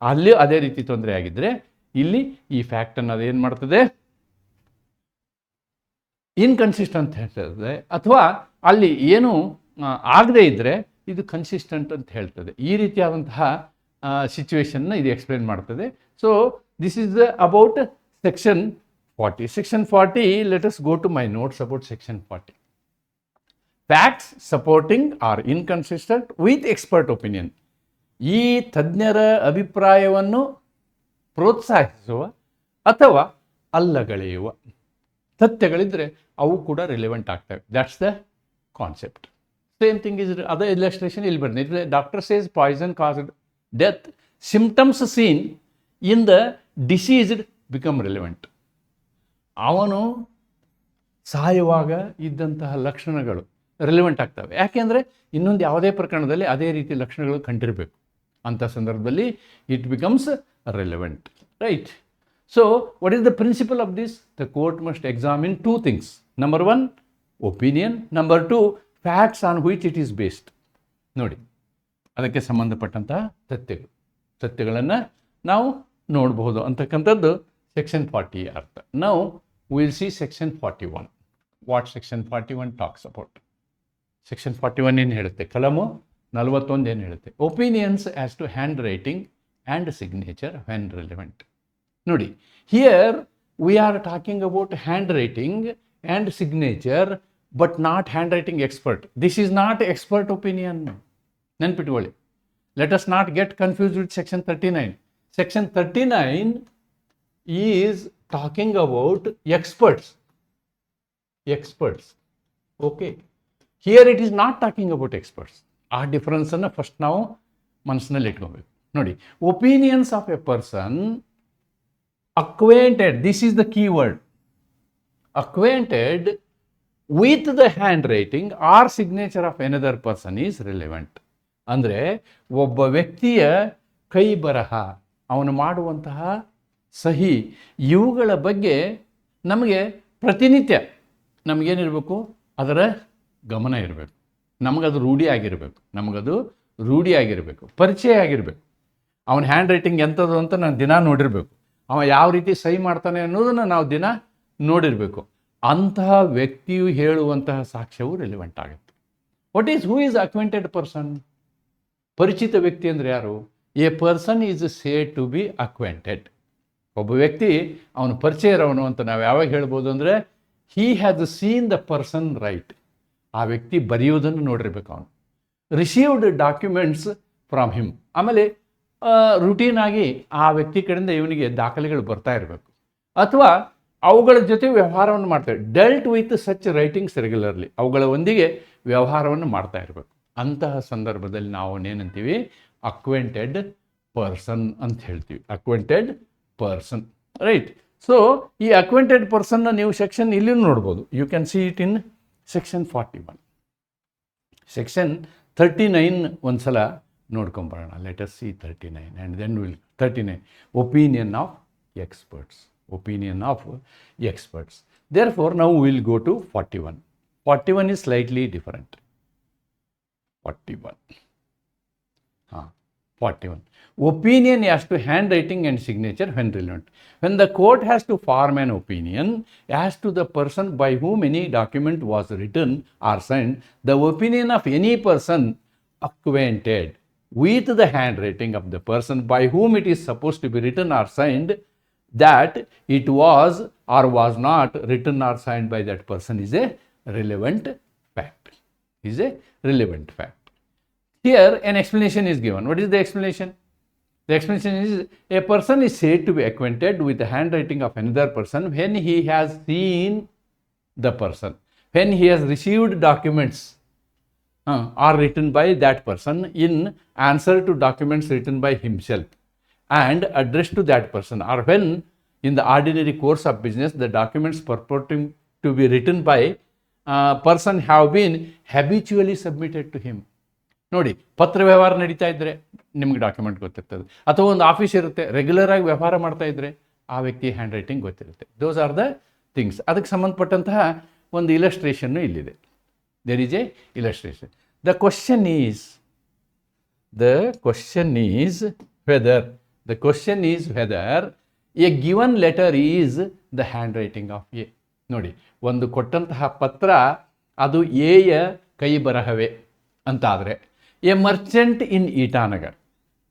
S1: ಅಲ್ಲಿ ಅದೇ ರೀತಿ ತೊಂದರೆ ಆಗಿದ್ದರೆ ಇಲ್ಲಿ ಈ ಫ್ಯಾಕ್ಟನ್ನು ಅದೇನು ಮಾಡ್ತದೆ, ಇನ್ಕನ್ಸಿಸ್ಟೆಂಟ್ ಹೇಳ್ತದೆ. ಅಥವಾ ಅಲ್ಲಿ ಏನು ಆಗದೇ ಇದ್ದರೆ ಇದು ಕನ್ಸಿಸ್ಟೆಂಟ್ ಅಂತ ಹೇಳ್ತದೆ. ಈ ರೀತಿಯಾದಂತಹ ಸಿಚುವೇಶನ್ನ ಇದು ಎಕ್ಸ್ಪ್ಲೇನ್ ಮಾಡ್ತದೆ. So this is about section 40. Section 40, let us go to my notes about Section 40. Facts supporting or inconsistent with expert opinion. ಈ ತಜ್ಞರ ಅಭಿಪ್ರಾಯವನ್ನು ಪ್ರೋತ್ಸಾಹಿಸುವ ಅಥವಾ ಅಲ್ಲಗಳೆಯುವ ತಥ್ಯಗಳಿದ್ದರೆ ಅವು ಕೂಡ ರಿಲೆವೆಂಟ್ ಆಗ್ತವೆ. That's the concept. Same thing is other illustration ಇಲ್ಲಿ ಬಂದಿದೆ. Doctor says poison caused death, symptoms seen in the deceased become relevant. ಅವನು ಸಾಯುವಾಗ ಇದ್ದಂತಹ ಲಕ್ಷಣಗಳು ರಿಲೆವೆಂಟ್ ಆಗ್ತವೆ. ಯಾಕೆಂದರೆ ಇನ್ನೊಂದು ಯಾವುದೇ ಪ್ರಕರಣದಲ್ಲಿ ಅದೇ ರೀತಿ ಲಕ್ಷಣಗಳು ಕಂಡಿರಬೇಕು. ಅಂಥ ಸಂದರ್ಭದಲ್ಲಿ it becomes relevant, right? So what is the principle of this? The court must examine two things. Number 1 opinion, number 2 facts on which it is based. ನೋಡಿ, ಅದಕ್ಕೆ ಸಂಬಂಧಪಟ್ಟಂತಹ ತಥ್ಯಗಳನ್ನು ನಾವು ನೋಡಬಹುದು ಅಂತಕ್ಕಂಥದ್ದು ಸೆಕ್ಷನ್ 40 ಅರ್ಥ. ನಾವು we'll see section 41. What section 41 talks about? Section 41 ಏನು ಹೇಳುತ್ತೆ? ಕಲಮು 41 ಏನು ಹೇಳುತ್ತೆ? Opinions as to handwriting and signature when relevant. ನೋಡಿ, here we are talking about handwriting and signature, but not handwriting expert. This is not expert opinion. ನೆನ್ಪಿಟ್ಕೊಳ್ಳಿ. Let us not get confused with section 39. Section 39 is talking about experts. Okay, here it is not talking about experts. ಆ ಡಿಫರೆನ್ಸನ್ನು first ನಾವು ಮನಸ್ಸಿನಲ್ಲಿ ಇಟ್ಕೊಬೇಕು. ನೋಡಿ, opinions of a person acquainted, this is the keyword, acquainted with the handwriting or signature of another person is relevant. ಅಂದರೆ ಒಬ್ಬ ವ್ಯಕ್ತಿಯ ಕೈ ಬರಹ, ಅವನು ಮಾಡುವಂತಹ ಸಹಿ, ಇವುಗಳ ಬಗ್ಗೆ ನಮಗೆ ಪ್ರತಿನಿತ್ಯ ನಮಗೇನಿರಬೇಕು? ಅದರ ಗಮನ ಇರಬೇಕು. ನಮಗದು ರೂಢಿ ಆಗಿರಬೇಕು, ಪರಿಚಯ ಆಗಿರಬೇಕು. ಅವನ ಹ್ಯಾಂಡ್ ರೈಟಿಂಗ್ ಎಂಥದ್ದು ಅಂತ ನಾನು ದಿನ ನೋಡಿರಬೇಕು. ಅವ ಯಾವ ರೀತಿ ಸಹಿ ಮಾಡ್ತಾನೆ ಅನ್ನೋದನ್ನು ನಾವು ದಿನ ನೋಡಿರಬೇಕು. ಅಂತಹ ವ್ಯಕ್ತಿಯು ಹೇಳುವಂತಹ ಸಾಕ್ಷ್ಯವು ರಿಲೆವೆಂಟ್ ಆಗುತ್ತೆ. Who is acquainted person? ಪರಿಚಿತ ವ್ಯಕ್ತಿ ಅಂದರೆ ಯಾರು? A person is said to be acquainted. ಒಬ್ಬ ವ್ಯಕ್ತಿ ಅವನು ಪರಿಚಯ ಇರೋವನು ಅಂತ ನಾವು ಯಾವಾಗ ಹೇಳ್ಬೋದು ಅಂದರೆ, he has seen the person right. ಆ ವ್ಯಕ್ತಿ ಬರೆಯುವುದನ್ನು ನೋಡಿರ್ಬೇಕು. ಅವನು ರಿಸೀವ್ಡ್ ಡಾಕ್ಯುಮೆಂಟ್ಸ್ ಫ್ರಾಮ್ ಹಿಮ್. ಆಮೇಲೆ ರುಟೀನ್ ಆಗಿ ಆ ವ್ಯಕ್ತಿ ಕಡೆಯಿಂದ ಇವನಿಗೆ ದಾಖಲೆಗಳು ಬರ್ತಾ ಇರಬೇಕು, ಅಥವಾ ಅವುಗಳ ಜೊತೆ ವ್ಯವಹಾರವನ್ನು ಮಾಡ್ತಾರೆ. Delt with such writings regularly, ಅವುಗಳ ಒಂದಿಗೆ ವ್ಯವಹಾರವನ್ನು ಮಾಡ್ತಾ ಇರಬೇಕು. ಅಂತಹ ಸಂದರ್ಭದಲ್ಲಿ ನಾವು ಏನಂತೀವಿ? ಅಕ್ವೆಂಟೆಡ್ ಪರ್ಸನ್ ಅಂತ ಹೇಳ್ತೀವಿ. Acquainted person, right? ಸೊ ಈ ಅಕ್ವೆಂಟೆಡ್ ಪರ್ಸನ್ನ ನೀವು ಸೆಕ್ಷನ್ ಇಲ್ಲಿ ನೋಡ್ಬೋದು. You can see it in section 41. Section 39 ಒಂದು ಸಲ ನೋಡ್ಕೊಂಬರೋಣ. Let us see 39 and then will 39 opinion of experts. Therefore, now we will go to 41. 41 is slightly different. 41. Opinion as to handwriting and signature when relevant. When the court has to form an opinion as to the person by whom any document was written or signed, the opinion of any person acquainted with the handwriting of the person by whom it is supposed to be written or signed that it was or was not written or signed by that person is a relevant fact. Is a relevant fact. Here an explanation is given. What is the explanation? The explanation is a person is said to be acquainted with the handwriting of another person when he has seen the person, when he has received documents are written by that person in answer to documents written by himself and addressed to that person, or when in the ordinary course of business the documents purporting to be written by person have been habitually submitted to him. ನೋಡಿ, ಪತ್ರ ವ್ಯವಹಾರ ನಡೀತಾ ಇದ್ದರೆ ನಿಮ್ಗೆ document ಗೊತ್ತಿರ್ತದೆ, ಅಥವಾ ಒಂದು office ಇರುತ್ತೆ, ರೆಗ್ಯುಲರ್ ಆಗಿ ವ್ಯವಹಾರ ಮಾಡ್ತಾ ಇದ್ದರೆ ಆ ವ್ಯಕ್ತಿ ಹ್ಯಾಂಡ್ ರೈಟಿಂಗ್ ಗೊತ್ತಿರುತ್ತೆ. Those are the things. ಅದಕ್ಕೆ ಸಂಬಂಧಪಟ್ಟಂತಹ ಒಂದು ಇಲಸ್ಟ್ರೇಷನ್ನು ಇಲ್ಲಿದೆ. There is a illustration. The question is whether a given letter is the handwriting of A. ನೋಡಿ, ಒಂದು ಕೊಟ್ಟಂತಹ ಪತ್ರ ಅದು ಎಯ ಕೈ ಬರಹವೇ ಅಂತಾದರೆ, ಎ ಮರ್ಚೆಂಟ್ ಇನ್ ಇಟಾನಗರ್,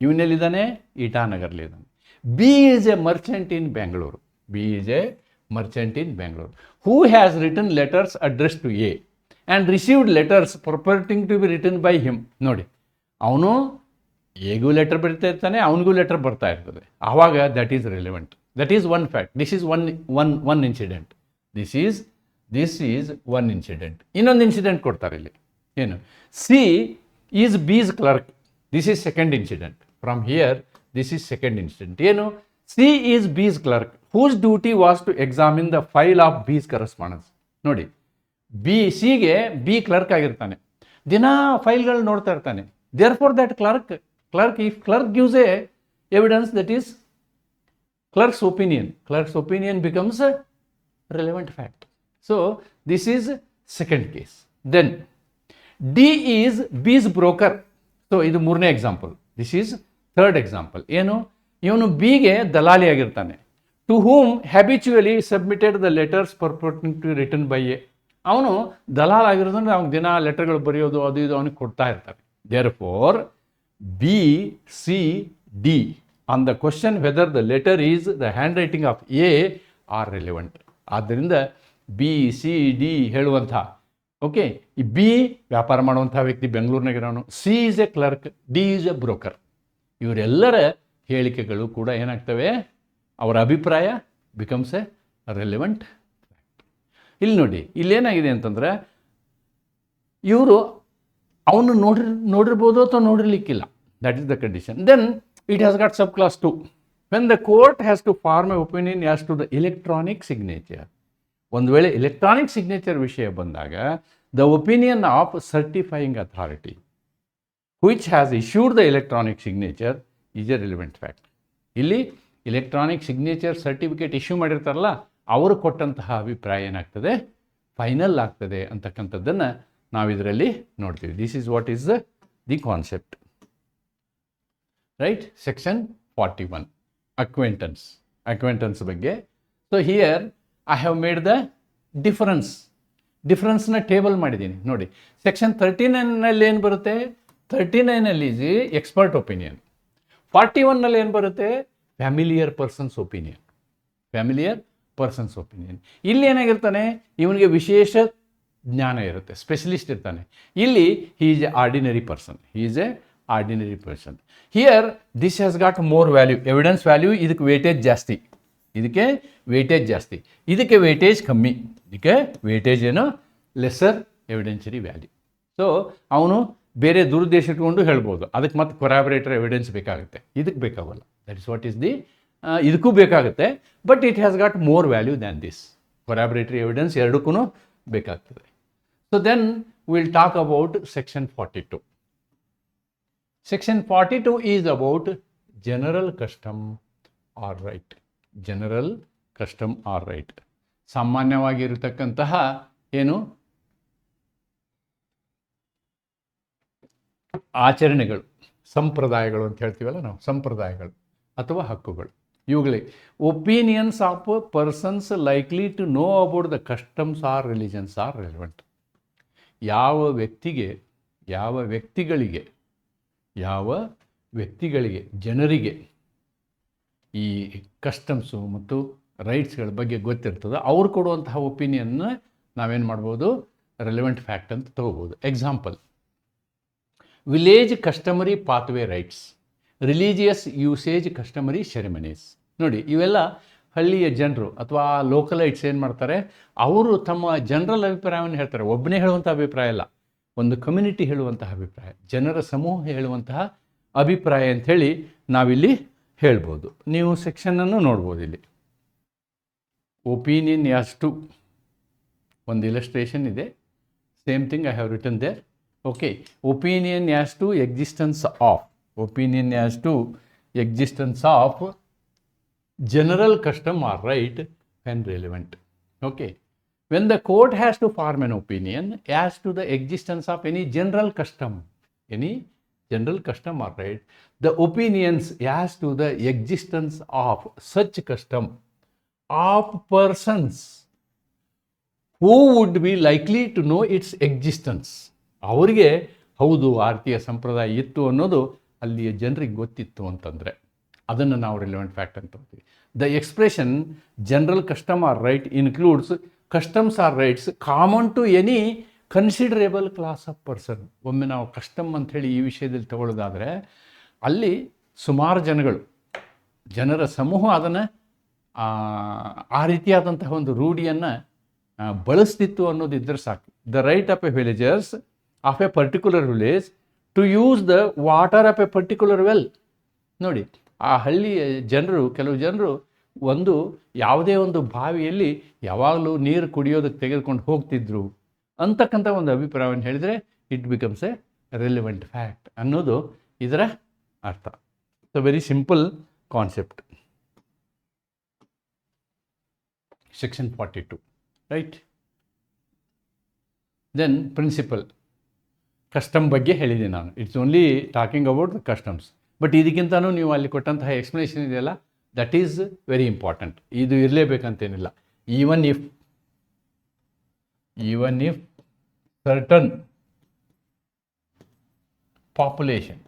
S1: ಇವನಲ್ಲಿದ್ದಾನೆ, ಇಟಾನಗರ್ಲಿದ್ದಾನೆ. B is a merchant in Bengaluru, who has written letters address to A and received letters purporting to be written by him. ನೋಡಿ, ಅವನು ಎಗೂ ಲೆಟರ್ ಬರಿತಾ ಇರ್ತಾನೆ, ಅವನಿಗೂ ಲೆಟರ್ ಬರ್ತಾ ಇರ್ತದೆ. ಆವಾಗ that is relevant. That is one fact. This is one incident. This is one incident. ಇನ್ನೊಂದು incident ಕೊಡ್ತಾರೆ ಇಲ್ಲಿ. ಏನು? C is B's clerk. This is second incident. From here this is second incident. ಏನು? C is B's clerk whose duty was to examine the file of B's correspondence. ನೋಡಿ, ಸಿಗೆ B clerk ಆಗಿರ್ತಾನೆ, ದಿನಾ ಫೈಲ್ಗಳು ನೋಡ್ತಾ ಇರ್ತಾನೆ. Therefore that clerk if clerk gives A evidence, that is clerk's opinion becomes a relevant fact. So this is second case. Then D is B's broker. So ಇದು ಮೂರನೇ example. This is third example. ಏನು? ಇವನು ಬಿಗೆ ದಲಾಲಿ ಆಗಿರ್ತಾನೆ. To whom habitually submitted the letters purporting to written by A. ಅವನು ದಲಾಲ್ ಆಗಿರೋದಂದ್ರೆ ಅವ್ನಿಗೆ ದಿನ ಲೆಟರ್ಗಳು ಬರೆಯೋದು ಅದು ಇದು ಅವನಿಗೆ ಕೊಡ್ತಾ ಇರ್ತಾರೆ. Therefore B C D on the question whether the letter is the handwriting of A are relevant. ಆದ್ದರಿಂದ ಬಿ ಸಿ ಡಿ ಹೇಳುವಂಥ, ಓಕೆ, ಈ ಬಿ ವ್ಯಾಪಾರ ಮಾಡುವಂಥ ವ್ಯಕ್ತಿ ಬೆಂಗಳೂರಿನಾಗಿರೋನು, C is a clerk, D is a broker. ಇವರೆಲ್ಲರ ಹೇಳಿಕೆಗಳು ಕೂಡ ಏನಾಗ್ತವೆ, ಅವರ ಅಭಿಪ್ರಾಯ ಬಿಕಮ್ಸ್ ಎ ರೆಲೆವೆಂಟ್. ಇಲ್ಲಿ ನೋಡಿ, ಇಲ್ಲೇನಾಗಿದೆ ಅಂತಂದರೆ, ಇವರು ಅವನು ನೋಡಿರ್ಬೋದು ಅಥವಾ ನೋಡಿರ್ಲಿಕ್ಕಿಲ್ಲ. That is the condition. Then it has got subclass 2. When the court has to form an opinion as to the electronic signature. ಒಂದು ವೇಳೆ ಎಲೆಕ್ಟ್ರಾನಿಕ್ ಸಿಗ್ನೇಚರ್ ವಿಷಯ ಬಂದಾಗ, the opinion of certifying authority which has issued the electronic signature is a relevant fact. ಇಲ್ಲಿ electronic signature certificate issue ಮಾಡಿರ್ತಾರಲ್ಲ, ಅವರು ಕೊಟ್ಟಂತಹ ಅಭಿಪ್ರಾಯ ಏನಾಗ್ತದೆ, ಫೈನಲ್ ಆಗ್ತದೆ ಅಂತಕ್ಕಂಥದ್ದನ್ನು ನಾವು ಇದರಲ್ಲಿ ನೋಡ್ತೀವಿ. This is what is the concept. Right? Section 41, acquaintance ಬಗ್ಗೆ. So here I have made the difference table ಮಾಡಿದ್ದೀನಿ. ನೋಡಿ, ಸೆಕ್ಷನ್ 39ನಲ್ಲಿ ಏನು ಬರುತ್ತೆ, 39ನಲ್ಲಿ is ಎಕ್ಸ್ಪರ್ಟ್ ಒಪಿನಿಯನ್, 41ನಲ್ಲಿ ಏನು ಬರುತ್ತೆ, ಫ್ಯಾಮಿಲಿಯರ್ ಪರ್ಸನ್ಸ್ ಒಪಿನಿಯನ್. ಇಲ್ಲಿ ಏನಾಗಿರ್ತಾನೆ, ಇವನಿಗೆ ವಿಶೇಷ ಜ್ಞಾನ ಇರುತ್ತೆ, ಸ್ಪೆಷಲಿಸ್ಟ್ ಇರ್ತಾನೆ. ಇಲ್ಲಿ he is A ordinary person. Here this has got more value, evidence value. ಇದಕ್ಕೆ ವೇಟೇಜ್ ಜಾಸ್ತಿ, ಇದಕ್ಕೆ ವೇಟೇಜ್ ಕಮ್ಮಿ, ಇದಕ್ಕೆ ವೇಟೇಜ್ ಏನು, ಲೆಸ್ಸರ್ ಎವಿಡೆನ್ಷರಿ ವ್ಯಾಲ್ಯೂ. ಸೊ ಅವನು ಬೇರೆ ದುರುದ್ದೇಶ ಇಟ್ಕೊಂಡು ಹೇಳ್ಬೋದು, ಅದಕ್ಕೆ ಮತ್ತೆ ಕೊರಾಬರೇಟರ್ ಎವಿಡೆನ್ಸ್ ಬೇಕಾಗುತ್ತೆ, ಇದಕ್ಕೆ ಬೇಕಾಗಲ್ಲ. That is what is the, ಇದಕ್ಕೂ ಬೇಕಾಗುತ್ತೆ, but it has got more value than this. Corroboratory evidence ಎರಡಕ್ಕೂ ಬೇಕಾಗ್ತದೆ. So then will talk about section 42. Section 42 is about general custom or right. ಸಾಮಾನ್ಯವಾಗಿರತಕ್ಕಂತಹ ಏನು ಆಚರಣೆಗಳು, ಸಂಪ್ರದಾಯಗಳು ಅಂತ ಹೇಳ್ತೀವಲ್ಲ ನಾವು, ಸಂಪ್ರದಾಯಗಳು ಅಥವಾ ಹಕ್ಕುಗಳು, ಇವುಗಳೇ opinions of persons likely to know about the customs or religions are relevant. ಯಾವ ವ್ಯಕ್ತಿಗಳಿಗೆ ಜನರಿಗೆ ಈ ಕಸ್ಟಮ್ಸು ಮತ್ತು ರೈಟ್ಸ್ಗಳ ಬಗ್ಗೆ ಗೊತ್ತಿರ್ತದೆ, ಅವ್ರು ಕೊಡುವಂತಹ ಒಪಿನಿಯನ್ನ ನಾವೇನು ಮಾಡ್ಬೋದು, ರೆಲೆವೆಂಟ್ ಫ್ಯಾಕ್ಟ್ ಅಂತ ತಗೋಬೋದು. Example, village customary pathway rights, religious usage customary ceremonies. ನೋಡಿ, ಇವೆಲ್ಲ ಹಳ್ಳಿಯ ಜನರು ಅಥವಾ ಲೋಕಲೈಟ್ಸ್ ಏನು ಮಾಡ್ತಾರೆ, ಅವರು ತಮ್ಮ ಜನರಲ್ ಅಭಿಪ್ರಾಯವನ್ನು ಹೇಳ್ತಾರೆ. ಒಬ್ಬನೇ ಹೇಳುವಂಥ ಅಭಿಪ್ರಾಯ ಅಲ್ಲ, ಒಂದು ಕಮ್ಯುನಿಟಿ ಹೇಳುವಂತಹ ಅಭಿಪ್ರಾಯ, ಜನರ ಸಮೂಹ ಹೇಳುವಂತಹ ಅಭಿಪ್ರಾಯ ಅಂಥೇಳಿ ನಾವಿಲ್ಲಿ ಹೇಳ್ಬೋದು. ನೀವು ಸೆಕ್ಷನನ್ನು ನೋಡ್ಬೋದು ಇಲ್ಲಿ. ಒಪಿನಿಯನ್ ಆಸ್ ಟು, ಒಂದು ಇಲಸ್ಟ್ರೇಷನ್ ಇದೆ, same thing I have written there. Okay, opinion as to existence of, opinion as to existence of general custom or right when relevant. Okay, when the court has to form an opinion as to the existence of any general custom or right, the opinions as to the existence of such custom of persons who would be likely to know its existence. ಅವರಿಗೆ ಹೌದು ಆ ರೀತಿಯ ಸಂಪ್ರದಾಯ ಇತ್ತು ಅನ್ನೋದು ಅಲ್ಲಿಯ ಜನರಿಗೆ ಗೊತ್ತಿತ್ತು ಅಂತಂದರೆ ಅದನ್ನು ನಾವು ರಿಲೆವೆಂಟ್ ಫ್ಯಾಕ್ಟ್ ಅಂತ ಹೇಳ್ತೀವಿ. The expression general custom or right includes customs or rights common to any considerable class of person. ಒಮ್ಮೆ ನಾವು ಕಸ್ಟಮ್ ಅಂಥೇಳಿ ಈ ವಿಷಯದಲ್ಲಿ ತಗೊಳ್ಳೋದಾದರೆ ಅಲ್ಲಿ ಸುಮಾರು ಜನರ ಸಮೂಹ ಅದನ್ನು ಆ ರೀತಿಯಾದಂತಹ ಒಂದು ರೂಢಿಯನ್ನು ಬಳಸ್ತಿತ್ತು ಅನ್ನೋದಿದ್ದರೆ ಸಾಕು. The right of a villagers of a particular village to use the water of a particular well. ನೋಡಿ, ಆ ಹಳ್ಳಿಯ ಜನರು, ಕೆಲವು ಜನರು ಯಾವುದೇ ಒಂದು ಬಾವಿಯಲ್ಲಿ ಯಾವಾಗಲೂ ನೀರು ಕುಡಿಯೋದಕ್ಕೆ ತೆಗೆದುಕೊಂಡು ಹೋಗ್ತಿದ್ರು ಅಂತಕ್ಕಂಥ ಒಂದು ಅಭಿಪ್ರಾಯವನ್ನು ಹೇಳಿದರೆ it becomes a relevant fact ಅನ್ನೋದು ಇದರ ಅರ್ಥ. It's a very simple concept. Section 42, right. Then principle, custom ಬಗ್ಗೆ ಹೇಳಿದ್ದೀನಿ ನಾನು. It's only talking about the customs. But ಇದಕ್ಕಿಂತನೂ ನೀವು ಅಲ್ಲಿ ಕೊಟ್ಟಂತಹ ಎಕ್ಸ್ಪ್ಲನೇಷನ್ ಇದೆಯಲ್ಲ, ದಟ್ ಈಸ್ ವೆರಿ ಇಂಪಾರ್ಟೆಂಟ್. ಇದು ಇರಲೇಬೇಕಂತೇನಿಲ್ಲ. Even if certain population,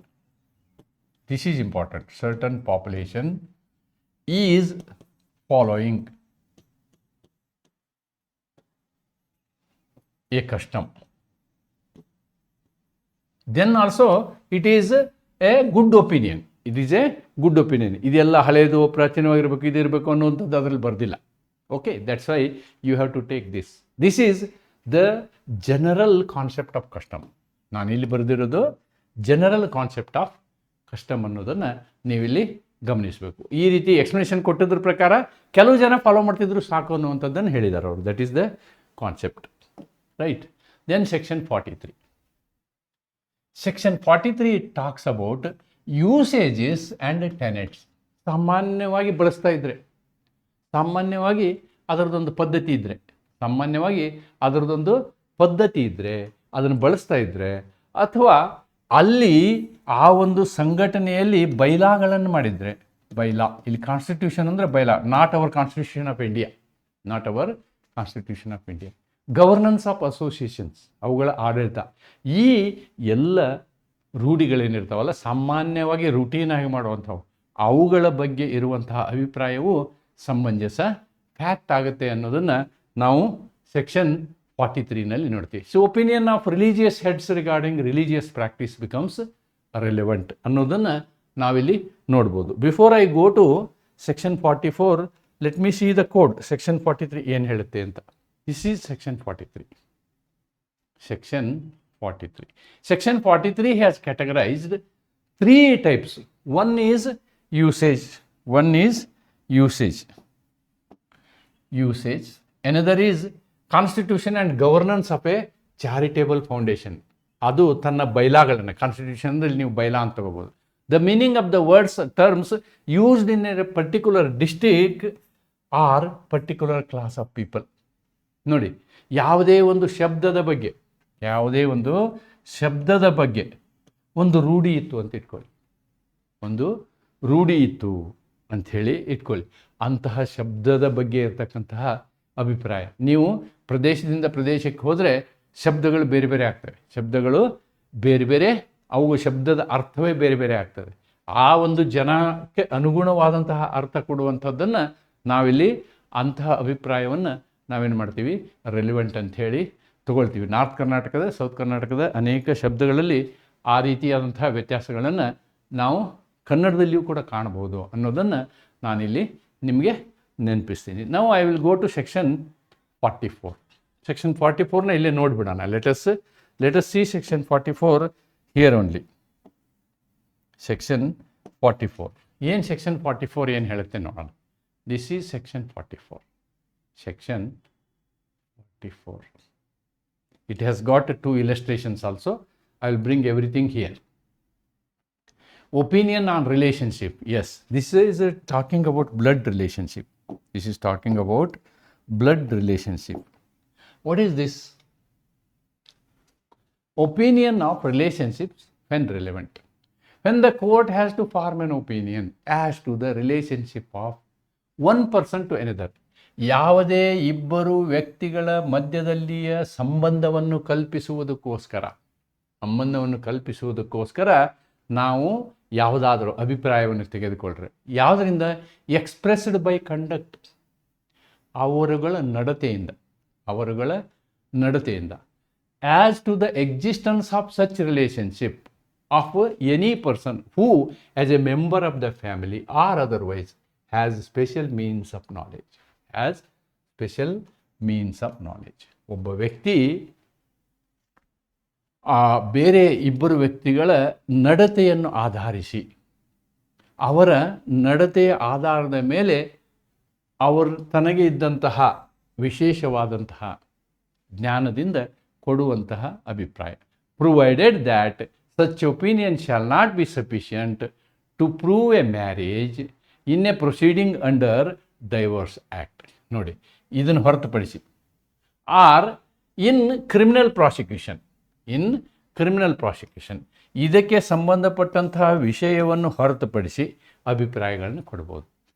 S1: this is important, certain population is following a custom, then also it is a good opinion. It is a good opinion. ಇದೆಲ್ಲ ಹಳೆಯದು ಪ್ರಾಚೀನವಾಗಿರಬೇಕು, ಇದಿರಬೇಕು ಅನ್ನುವಂಥದ್ದು ಅದರಲ್ಲಿ ಬರ್ದಿಲ್ಲ. Okay, that's why you have to take this. This is the general concept of custom. ನಾನಿಲ್ಲಿ ಬರೆದಿರೋದು general concept of custom ಅನ್ನೋದನ್ನು ನೀವಿಲ್ಲಿ ಗಮನಿಸಬೇಕು. ಈ ರೀತಿ ಎಕ್ಸ್ಪ್ಲನೇಷನ್ ಕೊಟ್ಟಿದ್ರ ಪ್ರಕಾರ ಕೆಲವು ಜನ ಫಾಲೋ ಮಾಡ್ತಿದ್ರು ಸಾಕು ಅನ್ನುವಂಥದ್ದನ್ನು ಹೇಳಿದ್ದಾರೆ ಅವರು. That is the concept, right. Then section 43. Section 43 talks about usages and tenets. ಸಾಮಾನ್ಯವಾಗಿ ಬಳಸ್ತಾ ಇದ್ದರೆ, ಸಾಮಾನ್ಯವಾಗಿ ಅದರದೊಂದು ಪದ್ಧತಿ ಇದ್ದರೆ ಅದನ್ನು ಬಳಸ್ತಾ ಇದ್ದರೆ, ಅಥವಾ ಅಲ್ಲಿ ಆ ಒಂದು ಸಂಘಟನೆಯಲ್ಲಿ ಬೈಲಾಗಳನ್ನು ಮಾಡಿದರೆ, ಬೈಲಾ ಇಲ್ಲಿ ಕಾನ್ಸ್ಟಿಟ್ಯೂಷನ್ ಅಂದರೆ bylaw, not our constitution of India, governance of associations, ಅವುಗಳ ಆಡಳಿತ, ಈ ಎಲ್ಲ ರೂಢಿಗಳೇನಿರ್ತಾವಲ್ಲ ಸಾಮಾನ್ಯವಾಗಿ ರುಟೀನಾಗಿ ಮಾಡುವಂಥವು, ಅವುಗಳ ಬಗ್ಗೆ ಇರುವಂತಹ ಅಭಿಪ್ರಾಯವು ಸಮಂಜಸ ಫ್ಯಾಕ್ಟ್ ಆಗುತ್ತೆ ಅನ್ನೋದನ್ನು ನಾವು ಸೆಕ್ಷನ್ 43ನಲ್ಲಿ ನೋಡ್ತೀವಿ. So opinion of religious heads regarding religious practice becomes relevant ಅನ್ನೋದನ್ನು ನಾವಿಲ್ಲಿ ನೋಡ್ಬೋದು. Before I go to section 44, let me see the code. Section 43 ಏನು ಹೇಳುತ್ತೆ ಅಂತ. This is section 43. Section 43 has categorized 3 types. One is usage. Another is constitution and governance of a charitable foundation. ಅದು ತನ್ನ ಬೈಲಾಗಳನ್ನು, constitution ಅಂದರೆ ನೀವು bylaw ಅಂತ ತಗೋಬೋದು. The meaning of the words terms used in a particular district or particular class of people. ನೋಡಿ, ಯಾವುದೇ ಒಂದು ಶಬ್ದದ ಬಗ್ಗೆ ಒಂದು ರೂಢಿ ಇತ್ತು ಅಂತ ಇಟ್ಕೊಳ್ಳಿ, ಅಂತಹ ಶಬ್ದದ ಬಗ್ಗೆ ಇರತಕ್ಕಂತಹ ಅಭಿಪ್ರಾಯ. ನೀವು ಪ್ರದೇಶದಿಂದ ಪ್ರದೇಶಕ್ಕೆ ಹೋದರೆ ಶಬ್ದಗಳು ಬೇರೆ ಬೇರೆ ಆಗ್ತವೆ, ಅವು ಶಬ್ದದ ಅರ್ಥವೇ ಬೇರೆ ಬೇರೆ ಆಗ್ತದೆ. ಆ ಒಂದು ಜನಕ್ಕೆ ಅನುಗುಣವಾದಂತಹ ಅರ್ಥ ಕೊಡುವಂಥದ್ದನ್ನು ನಾವಿಲ್ಲಿ ಅಂತಹ ಅಭಿಪ್ರಾಯವನ್ನು ನಾವೇನು ಮಾಡ್ತೀವಿ ರೆಲಿವೆಂಟ್ ಅಂಥೇಳಿ ತಗೊಳ್ತೀವಿ. ನಾರ್ತ್ ಕರ್ನಾಟಕದ ಸೌತ್ ಕರ್ನಾಟಕದ ಅನೇಕ ಶಬ್ದಗಳಲ್ಲಿ ಆ ರೀತಿಯಾದಂತಹ ವ್ಯತ್ಯಾಸಗಳನ್ನು ನಾವು ಕನ್ನಡದಲ್ಲಿಯೂ ಕೂಡ ಕಾಣಬಹುದು ಅನ್ನೋದನ್ನು ನಾನಿಲ್ಲಿ ನಿಮಗೆ ನೆನಪಿಸ್ತೀನಿ. ನಾವು I will go to section 44. Section 44ನ ಇಲ್ಲೇ ನೋಡಿಬಿಡೋಣ. Let us see section 44 here only. Section 44 ಏನು ಸೆಕ್ಷನ್ 44 ಏನು ಹೇಳುತ್ತೆ ನೋಡೋಣ. This is section 44. Section 44. It has got 2 illustrations also. I will bring everything here. Opinion on relationship. Yes, this is talking about blood relationship. This is talking about blood relationship. What is this? Opinion of relationships when relevant. When the court has to form an opinion as to the relationship of one person to another. ಯಾವುದೇ ಇಬ್ಬರು ವ್ಯಕ್ತಿಗಳ ಮಧ್ಯದಲ್ಲಿಯ ಸಂಬಂಧವನ್ನು ಕಲ್ಪಿಸುವುದಕ್ಕೋಸ್ಕರ ನಾವು ಯಾವುದಾದರೂ ಅಭಿಪ್ರಾಯವನ್ನು ತೆಗೆದುಕೊಳ್ಳ್ರೆ ಯಾವುದರಿಂದ expressed by conduct ಅವರುಗಳ ನಡತೆಯಿಂದ as to the existence of such relationship of any person who as a member of the family or otherwise has special means of knowledge. ಒಬ್ಬ ವ್ಯಕ್ತಿ ಬೇರೆ ಇಬ್ಬರು ವ್ಯಕ್ತಿಗಳ ನಡತೆಯನ್ನು ಆಧರಿಸಿ ಅವರ ನಡತೆಯ ಆಧಾರದ ಮೇಲೆ ಅವರು ತನಗೆ ಇದ್ದಂತಹ ವಿಶೇಷವಾದಂತಹ ಜ್ಞಾನದಿಂದ ಕೊಡುವಂತಹ ಅಭಿಪ್ರಾಯ. Provided that such opinion shall not be sufficient to prove a marriage in a proceeding under divorce act. ನೋಡಿ, ಇದನ್ನು ಹೊರತುಪಡಿಸಿ ಆರ್ ಇನ್ ಕ್ರಿಮಿನಲ್ ಪ್ರಾಸಿಕ್ಯೂಷನ್ ಇದಕ್ಕೆ ಸಂಬಂಧಪಟ್ಟಂತಹ ವಿಷಯವನ್ನು ಹೊರತುಪಡಿಸಿ ಅಭಿಪ್ರಾಯಗಳನ್ನು ಕೊಡ್ಬೋದು.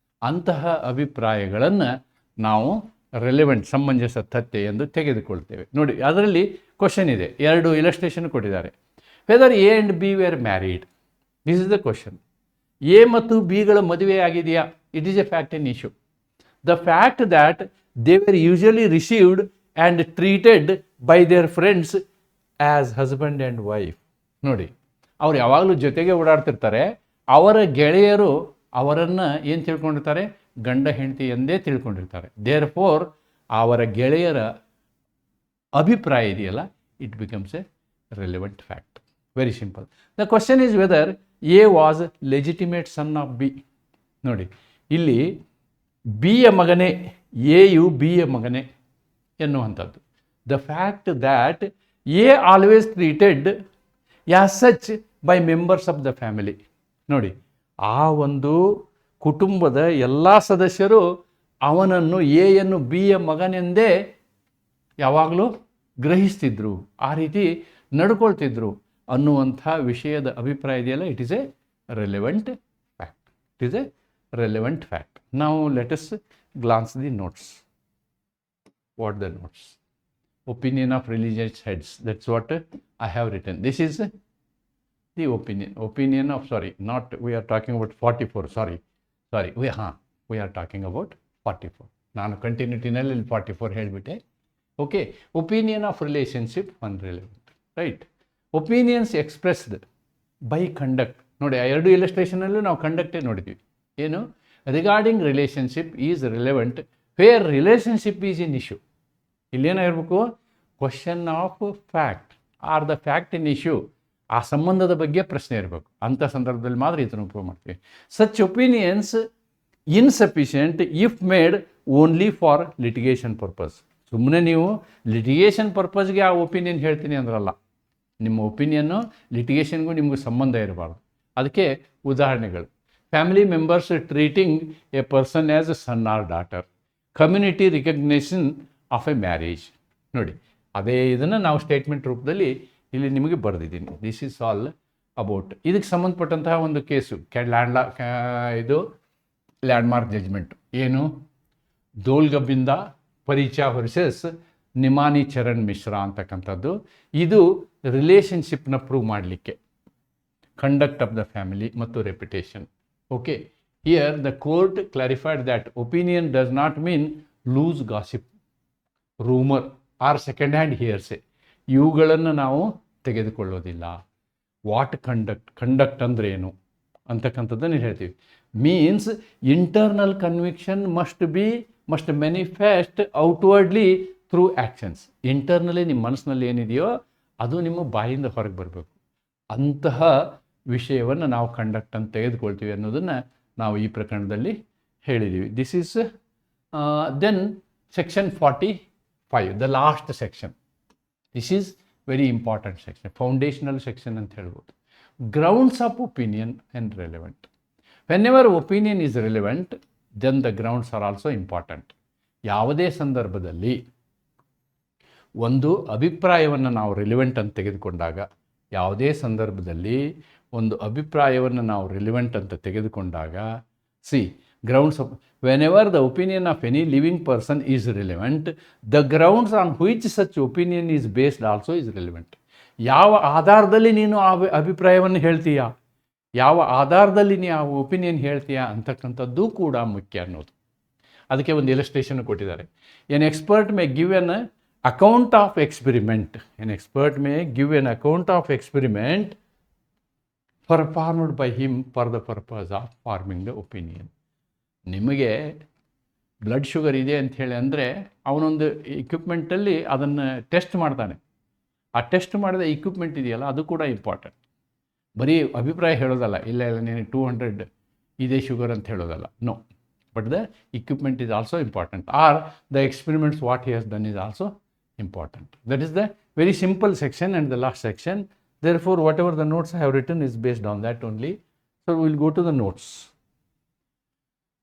S1: ಅಂತಹ ಅಭಿಪ್ರಾಯಗಳನ್ನು ನಾವು ರೆಲೆವೆಂಟ್ ಸಮಂಜಸ ತಥ್ಯ ಎಂದು ತೆಗೆದುಕೊಳ್ತೇವೆ. ನೋಡಿ, ಅದರಲ್ಲಿ ಕ್ವಶನ್ ಇದೆ, 2 ಇಲಸ್ಟ್ರೇಷನ್ ಕೊಟ್ಟಿದ್ದಾರೆ. Whether A and B were married, this is the question. A ಮತ್ತು ಬಿಗಳ ಮದುವೆ ಆಗಿದೆಯಾ? It is a fact in issue. The fact that they were usually received and treated by their friends as husband and wife. ನೋಡಿ, ಅವ್ರು ಯಾವಾಗಲೂ ಜೊತೆಗೆ ಓಡಾಡ್ತಿರ್ತಾರೆ. ಅವರ ಗೆಳೆಯರು ಅವರನ್ನು ಏನು ತಿಳ್ಕೊಂಡಿರ್ತಾರೆ? ಗಂಡ ಹೆಂಡತಿ ಎಂದೇ ತಿಳ್ಕೊಂಡಿರ್ತಾರೆ. ದೇರ್ ಫೋರ್ ಅವರ ಗೆಳೆಯರ ಅಭಿಪ್ರಾಯ ಇದೆಯಲ್ಲ, it becomes a relevant fact. Very simple. The question is whether A was legitimate son of B. ನೋಡಿ, ಇಲ್ಲಿ ಬಿಯ ಮಗನೇ, ಎಯು ಬಿಯ ಮಗನೇ ಎನ್ನುವಂಥದ್ದು. The fact that A always treated as such by members of the family. ನೋಡಿ, ಆ ಒಂದು ಕುಟುಂಬದ ಎಲ್ಲ ಸದಸ್ಯರು ಅವನನ್ನು ಎಯನ್ನು ಬಿಯ ಮಗನೆಂದೇ ಯಾವಾಗಲೂ ಗ್ರಹಿಸ್ತಿದ್ರು, ಆ ರೀತಿ ನಡ್ಕೊಳ್ತಿದ್ರು ಅನ್ನುವಂಥ ವಿಷಯದ ಅಭಿಪ್ರಾಯ ಇದೆಯಲ್ಲ, it is A relevant fact. Now let us glance the notes. What the notes? Opinion of religious heads. That's what I have written. This is the opinion of, we are talking about 44. Sorry. We are talking about 44. ನಾನು ಕಂಟಿನ್ಯೂಟಿನಲ್ಲಿ 44 ಹೇಳಿಬಿಟ್ಟೆ. Okay, opinion of relationship unrelevant. Right. Opinions expressed by conduct. ನೋಡಿ, ಆ 2 ಇಲಸ್ಟ್ರೇಷನಲ್ಲೂ ನಾವು ಕಂಡಕ್ಟೇ ನೋಡಿದ್ವಿ. ಏನು? Regarding relationship is relevant where relationship is in issue. ಇಲ್ಲೇನಾಗಿರ್ಬೇಕು? Question of fact or the fact in issue. ಆ ಸಂಬಂಧದ ಬಗ್ಗೆ ಪ್ರಶ್ನೆ ಇರಬೇಕು. ಅಂಥ ಸಂದರ್ಭದಲ್ಲಿ ಮಾತ್ರ ಇದನ್ನು ಪ್ರೂವ್ ಮಾಡ್ತೀವಿ. Such opinions insufficient if made only for litigation purpose. ಸುಮ್ಮನೆ ನೀವು ಲಿಟಿಗೇಷನ್ ಪರ್ಪಸ್ಗೆ ಆ ಒಪಿನಿಯನ್ ಹೇಳ್ತೀನಿ ಅಂದ್ರಲ್ಲ. ನಿಮ್ಮ ಒಪಿನಿಯನ್ನು ಲಿಟಿಗೇಷನ್ಗೂ ನಿಮಗೂ ಸಂಬಂಧ ಇರಬಾರ್ದು. ಅದಕ್ಕೆ ಉದಾಹರಣೆಗಳು: family members treating a person as a son or daughter, community recognition of a marriage. ನೋಡಿ, ಅದೇ ಇದನ್ನು ನಾವು ಸ್ಟೇಟ್ಮೆಂಟ್ ರೂಪದಲ್ಲಿ ಇಲ್ಲಿ ನಿಮಗೆ ಬರೆದಿದ್ದೀನಿ. ದಿಸ್ ಈಸ್ ಆಲ್ ಅಬೌಟ್ ಇದಕ್ಕೆ ಸಂಬಂಧಪಟ್ಟಂತಹ ಒಂದು ಕೇಸು ಇದು ಲ್ಯಾಂಡ್ಮಾರ್ಕ್ ಜಡ್ಜ್ಮೆಂಟ್. ಏನು? ದೋಲ್ಗಬಿಂದ ಪರಿಚಯ ವರ್ಸಸ್ ನಿಮಾನಿ ಚರಣ್ ಮಿಶ್ರಾ ಅಂತಕ್ಕಂಥದ್ದು. ಇದು ರಿಲೇಷನ್ಶಿಪ್ನ ಪ್ರೂವ್ ಮಾಡಲಿಕ್ಕೆ ಕಂಡಕ್ಟ್ ಆಫ್ ದ ಫ್ಯಾಮಿಲಿ ಮತ್ತು reputation. Okay, here the court clarified that opinion does not mean loose gossip, rumour or second hand hearsay. ಇವುಗಳನ್ನು ನಾವು ತೆಗೆದುಕೊಳ್ಳೋದಿಲ್ಲ. ವಾಟ್ ಕಂಡಕ್ಟ್ ಅಂದರೆ ಏನು ಅಂತಕ್ಕಂಥದ್ದನ್ನು ಹೇಳ್ತೀವಿ. Means internal conviction must manifest outwardly through actions. Internally ನಿಮ್ಮ ಮನಸ್ಸಿನಲ್ಲಿ ಏನಿದೆಯೋ ಅದು ನಿಮ್ಮ ಬಾಯಿಂದ ಹೊರಗೆ ಬರಬೇಕು. ಅಂತಹ ವಿಷಯವನ್ನು ನಾವು ಕಂಡಕ್ಟ್ ಅಂತ ತೆಗೆದುಕೊಳ್ತೀವಿ ಅನ್ನೋದನ್ನು ನಾವು ಈ ಪ್ರಕರಣದಲ್ಲಿ ಹೇಳಿದ್ದೀವಿ. This is then section 45, the last section. This is very important section, foundational section ಅಂತ ಹೇಳ್ಬೋದು. Grounds of opinion and relevant. Whenever opinion is relevant then the grounds are also important. ಯಾವುದೇ ಸಂದರ್ಭದಲ್ಲಿ ಒಂದು ಅಭಿಪ್ರಾಯವನ್ನು ನಾವು ರಿಲಿವೆಂಟ್ ಅಂತ ತೆಗೆದುಕೊಂಡಾಗ, ಯಾವುದೇ ಸಂದರ್ಭದಲ್ಲಿ ಒಂದು ಅಭಿಪ್ರಾಯವನ್ನು ನಾವು ರಿಲಿವೆಂಟ್ ಅಂತ ತೆಗೆದುಕೊಂಡಾಗ, C grounds of when ever the opinion of any living person is relevant, the grounds on which such opinion is based also is relevant. ಯಾವ ಆಧಾರದಲ್ಲಿ ನೀನು ಆ ಅಭಿಪ್ರಾಯವನ್ನು ಹೇಳ್ತೀಯಾ, ಯಾವ ಆಧಾರದಲ್ಲಿ ನೀನು ಆ ಒಪಿನಿಯನ್ ಹೇಳ್ತೀಯಾ ಅಂತಕ್ಕಂಥದ್ದು ಕೂಡ ಮುಖ್ಯ ಅನ್ನೋದು. ಅದಕ್ಕೆ ಒಂದು ಇಲಸ್ಟ್ರೇಷನ್ ಕೊಟ್ಟಿದ್ದಾರೆ. N expert May give an account of experiment. N expert May give an account of experiment performed by him for the purpose of farming the opinion. ನಿಮಗೆ ಬ್ಲಡ್ ಶುಗರ್ ಇದೆ ಅಂಥೇಳಿ ಅಂದರೆ ಅವನೊಂದು ಇಕ್ವಿಪ್ಮೆಂಟಲ್ಲಿ ಅದನ್ನು ಟೆಸ್ಟ್ ಮಾಡ್ತಾನೆ. ಆ ಟೆಸ್ಟ್ ಮಾಡಿದ ಇಕ್ವಿಪ್ಮೆಂಟ್ ಇದೆಯಲ್ಲ ಅದು ಕೂಡ ಇಂಪಾರ್ಟೆಂಟ್. ಬರೀ ಅಭಿಪ್ರಾಯ ಹೇಳೋದಲ್ಲ, ಇಲ್ಲ ನೀನು 200 ಇದೇ ಶುಗರ್ ಅಂತ ಹೇಳೋದಲ್ಲ, no. But the equipment is also important, or the experiments what he has done is also important. That is the very simple section and the last section. Therefore, whatever the notes I have written is based on that only. So, we will go to the notes.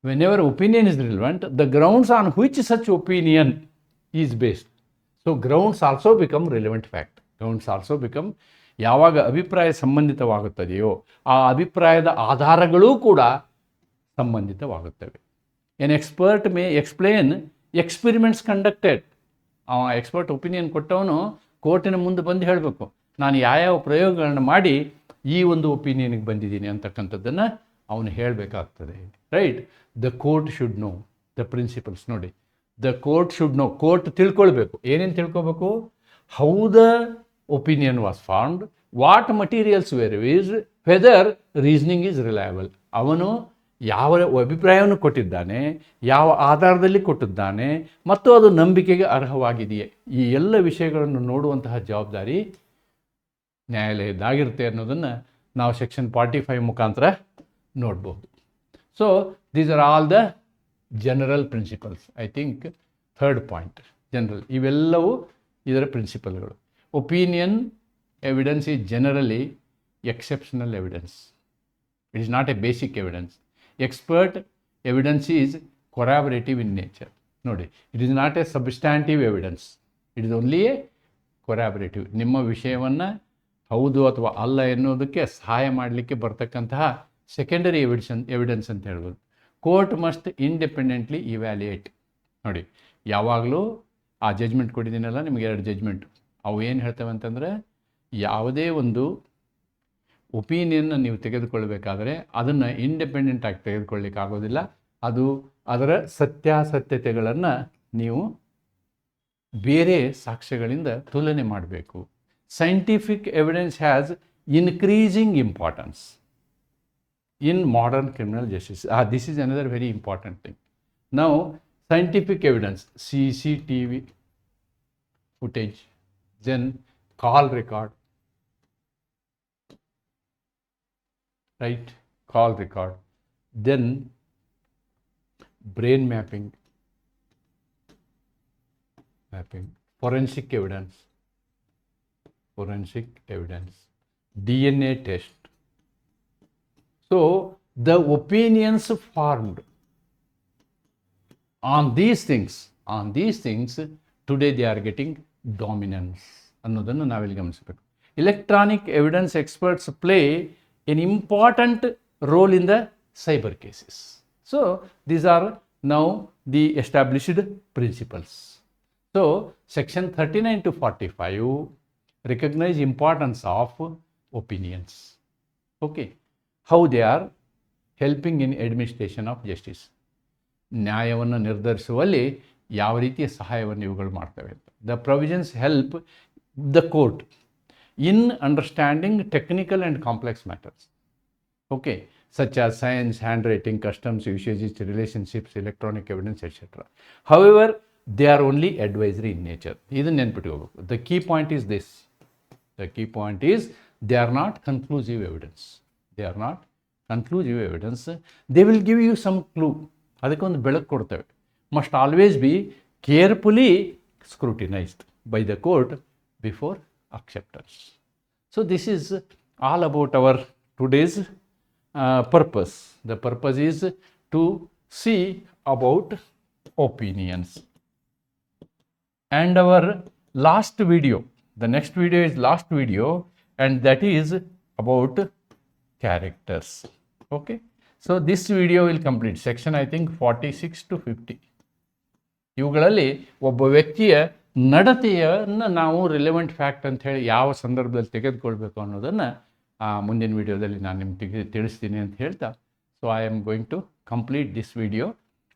S1: Whenever opinion is relevant, the grounds on which such opinion is based. So, grounds also become relevant fact. Grounds also become, ಯಾವಾಗ ಅಭಿಪ್ರಾಯ ಸಂಬಂಧಿತವಾಗುತ್ತದೆಯೋ ಆ ಅಭಿಪ್ರಾಯದ ಆಧಾರಗಳೂ ಕೂಡ ಸಂಬಂಧಿತವಾಗುತ್ತವೆ. An expert may explain experiments conducted. Expert opinion ಕೊಟ್ಟವನು ಕೋರ್ಟಿನ ಮುಂದೆ ಬಂದು ಹೇಳಬೇಕು, ನಾನು ಯಾವ್ಯಾವ ಪ್ರಯೋಗಗಳನ್ನ ಮಾಡಿ ಈ ಒಂದು ಒಪಿನಿಯನ್ಗೆ ಬಂದಿದ್ದೀನಿ ಅಂತಕ್ಕಂಥದ್ದನ್ನು ಅವನು ಹೇಳಬೇಕಾಗ್ತದೆ. Right. The court should know the principles. ನೋಡಿ, the court should know, court ತಿಳ್ಕೊಳ್ಬೇಕು. ಏನೇನು ತಿಳ್ಕೊಬೇಕು? How the opinion was formed, what materials were used, whether reasoning is reliable. ಅವನು ಯಾವ ಅಭಿಪ್ರಾಯವನ್ನು ಕೊಟ್ಟಿದ್ದಾನೆ, ಯಾವ ಆಧಾರದಲ್ಲಿ ಕೊಟ್ಟಿದ್ದಾನೆ, ಮತ್ತು ಅದು ನಂಬಿಕೆಗೆ ಅರ್ಹವಾಗಿದೆಯೇ, ಈ ಎಲ್ಲ ವಿಷಯಗಳನ್ನು ನೋಡುವಂತಹ ಜವಾಬ್ದಾರಿ ನ್ಯಾಯಾಲಯದ್ದಾಗಿರುತ್ತೆ ಅನ್ನೋದನ್ನು ನಾವು ಸೆಕ್ಷನ್ 45 ಮುಖಾಂತರ ನೋಡ್ಬೋದು. So these are all the general principles. I think third point general. ಇವೆಲ್ಲವೂ ಇದರ ಪ್ರಿನ್ಸಿಪಲ್ಗಳು. Opinion evidence is generally exceptional evidence. It is not a basic evidence. Expert evidence is corroborative in nature. ನೋಡಿ, it is not a substantive evidence, it is only a corroborative. ನಿಮ್ಮ ವಿಷಯವನ್ನು ಹೌದು ಅಥವಾ ಅಲ್ಲ ಎನ್ನುವುದಕ್ಕೆ ಸಹಾಯ ಮಾಡಲಿಕ್ಕೆ ಬರ್ತಕ್ಕಂತಹ ಸೆಕೆಂಡರಿ ಎವಿಡೆನ್ಸ್ ಅಂತ ಹೇಳ್ಬೋದು. Court must independently evaluate. ನೋಡಿ, ಯಾವಾಗಲೂ ಆ ಜಜ್ಮೆಂಟ್ ಕೊಟ್ಟಿದ್ದೀನಲ್ಲ, ನಿಮಗೆ 2 ಜಜ್ಮೆಂಟು, ಅವು ಏನು ಹೇಳ್ತವೆ ಅಂತಂದರೆ, ಯಾವುದೇ ಒಂದು ಒಪಿನಿಯನ್ನ ನೀವು ತೆಗೆದುಕೊಳ್ಬೇಕಾದ್ರೆ ಅದನ್ನು ಇಂಡಿಪೆಂಡೆಂಟಾಗಿ ತೆಗೆದುಕೊಳ್ಳಿಕ್ಕೆ ಆಗೋದಿಲ್ಲ. ಅದು ಅದರ ಸತ್ಯಾಸತ್ಯತೆಗಳನ್ನು ನೀವು ಬೇರೆ ಸಾಕ್ಷ್ಯಗಳಿಂದ ತುಲನೆ ಮಾಡಬೇಕು. Scientific evidence has increasing importance in modern criminal justice. This is another very important thing. ನಾವು scientific evidence, CCTV footage, then call record, right, call record, then brain mapping, forensic evidence, DNA test. So the opinions formed on these things today they are getting dominance ಅನ್ನೋದನ್ನು ನಾವಿಲ್ಲಿ ಗಮನಿಸಬೇಕು. Electronic evidence experts play N important role in the cyber cases. So these are now the established principles. So section 39 to 45 recognize importance of opinions. Okay, how they are helping in administration of justice. ನ್ಯಾಯವನ್ನು ನಿರ್ಧರಿಸುವಲ್ಲಿ ಯಾವ ರೀತಿಯ ಸಹಾಯವನ್ನು ಇವುಗಳು ಮಾಡ್ತವೆ ಅಂತ. The provisions help the court in understanding technical and complex matters. Okay, such as science, handwriting, customs, usages, relationships, electronic evidence, etc. However, they are only advisory in nature. ಇದನ್ನು ನೆನ್ಪಿಟ್ಕೋಬೇಕು. The key point is this. The key point is they are not conclusive evidence. They are not conclusive evidence. They will give you some clue. ಅದಕ್ಕೊಂದು ಬೆಳಕು ಕೊಡ್ತವೆ. Must always be carefully scrutinized by the court before acceptance. So this is all about our today's purpose. The purpose is to see about opinions. And our last video, the next video is last video, and that is about characters. Okay, so this video will complete section I think 46 to 50. ಇವುಗಳಲ್ಲಿ ಒಬ್ಬ ವ್ಯಕ್ತಿಯ ನಡತೆಯನ್ನು ನಾವು relevant fact ಅಂತ ಹೇಳಿ ಯಾವ ಸಂದರ್ಭದಲ್ಲಿ ತೆಗೆದುಕೊಳ್ಬೇಕು ಅನ್ನೋದನ್ನು ಮುಂದಿನ ವಿಡಿಯೋದಲ್ಲಿ ನಾನು ನಿಮಗೆ ತಿಳಿಸ್ತೀನಿ ಅಂತ ಹೇಳ್ತಾ, so I am going to complete this video.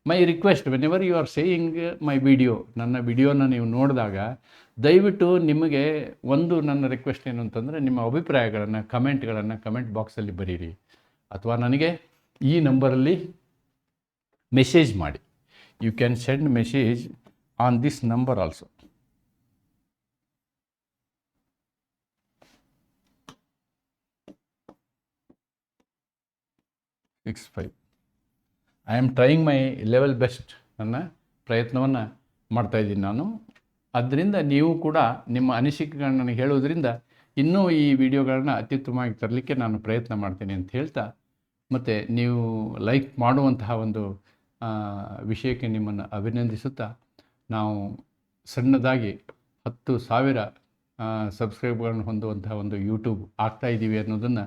S1: My request, whenever you are saying my video, ನನ್ನ ವಿಡಿಯೋನ ನೀವು ನೋಡಿದಾಗ ದಯವಿಟ್ಟು ನಿಮಗೆ ನನ್ನ ರಿಕ್ವೆಸ್ಟ್ ಏನು ಅಂತಂದರೆ, ನಿಮ್ಮ ಅಭಿಪ್ರಾಯಗಳನ್ನು ಕಮೆಂಟ್ ಬಾಕ್ಸಲ್ಲಿ ಬರೀರಿ, ಅಥವಾ ನನಗೆ ಈ ನಂಬರಲ್ಲಿ ಮೆಸೇಜ್ ಮಾಡಿ. You can send message on this number also. I am trying my level best. ನನ್ನ ಪ್ರಯತ್ನವನ್ನು ಮಾಡ್ತಾಯಿದ್ದೀನಿ ನಾನು. ಆದ್ದರಿಂದ ನೀವು ಕೂಡ ನಿಮ್ಮ ಅನಿಸಿಕೆಗಳನ್ನ ನನಗೆ ಹೇಳೋದ್ರಿಂದ ಇನ್ನೂ ಈ ವಿಡಿಯೋಗಳನ್ನ ಅತ್ಯುತ್ತಮವಾಗಿ ತರಲಿಕ್ಕೆ ನಾನು ಪ್ರಯತ್ನ ಮಾಡ್ತೀನಿ ಅಂತ ಹೇಳ್ತಾ, ಮತ್ತು ನೀವು ಲೈಕ್ ಮಾಡುವಂತಹ ಒಂದು ವಿಷಯಕ್ಕೆ ನಿಮ್ಮನ್ನು ಅಭಿನಂದಿಸುತ್ತಾ, ನಾವು ಸಣ್ಣದಾಗಿ 10,000 ಸಬ್ಸ್ಕ್ರೈಬ್ಗಳನ್ನು ಹೊಂದುವಂತಹ ಒಂದು ಯೂಟ್ಯೂಬ್ ಆಗ್ತಾಯಿದ್ದೀವಿ ಅನ್ನೋದನ್ನು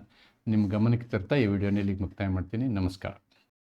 S1: ನಿಮ್ಮ ಗಮನಕ್ಕೆ ತರ್ತಾ ಈ ವಿಡಿಯೋನ ಇಲ್ಲಿಗೆ ಮುಕ್ತಾಯ ಮಾಡ್ತೀನಿ. ನಮಸ್ಕಾರ.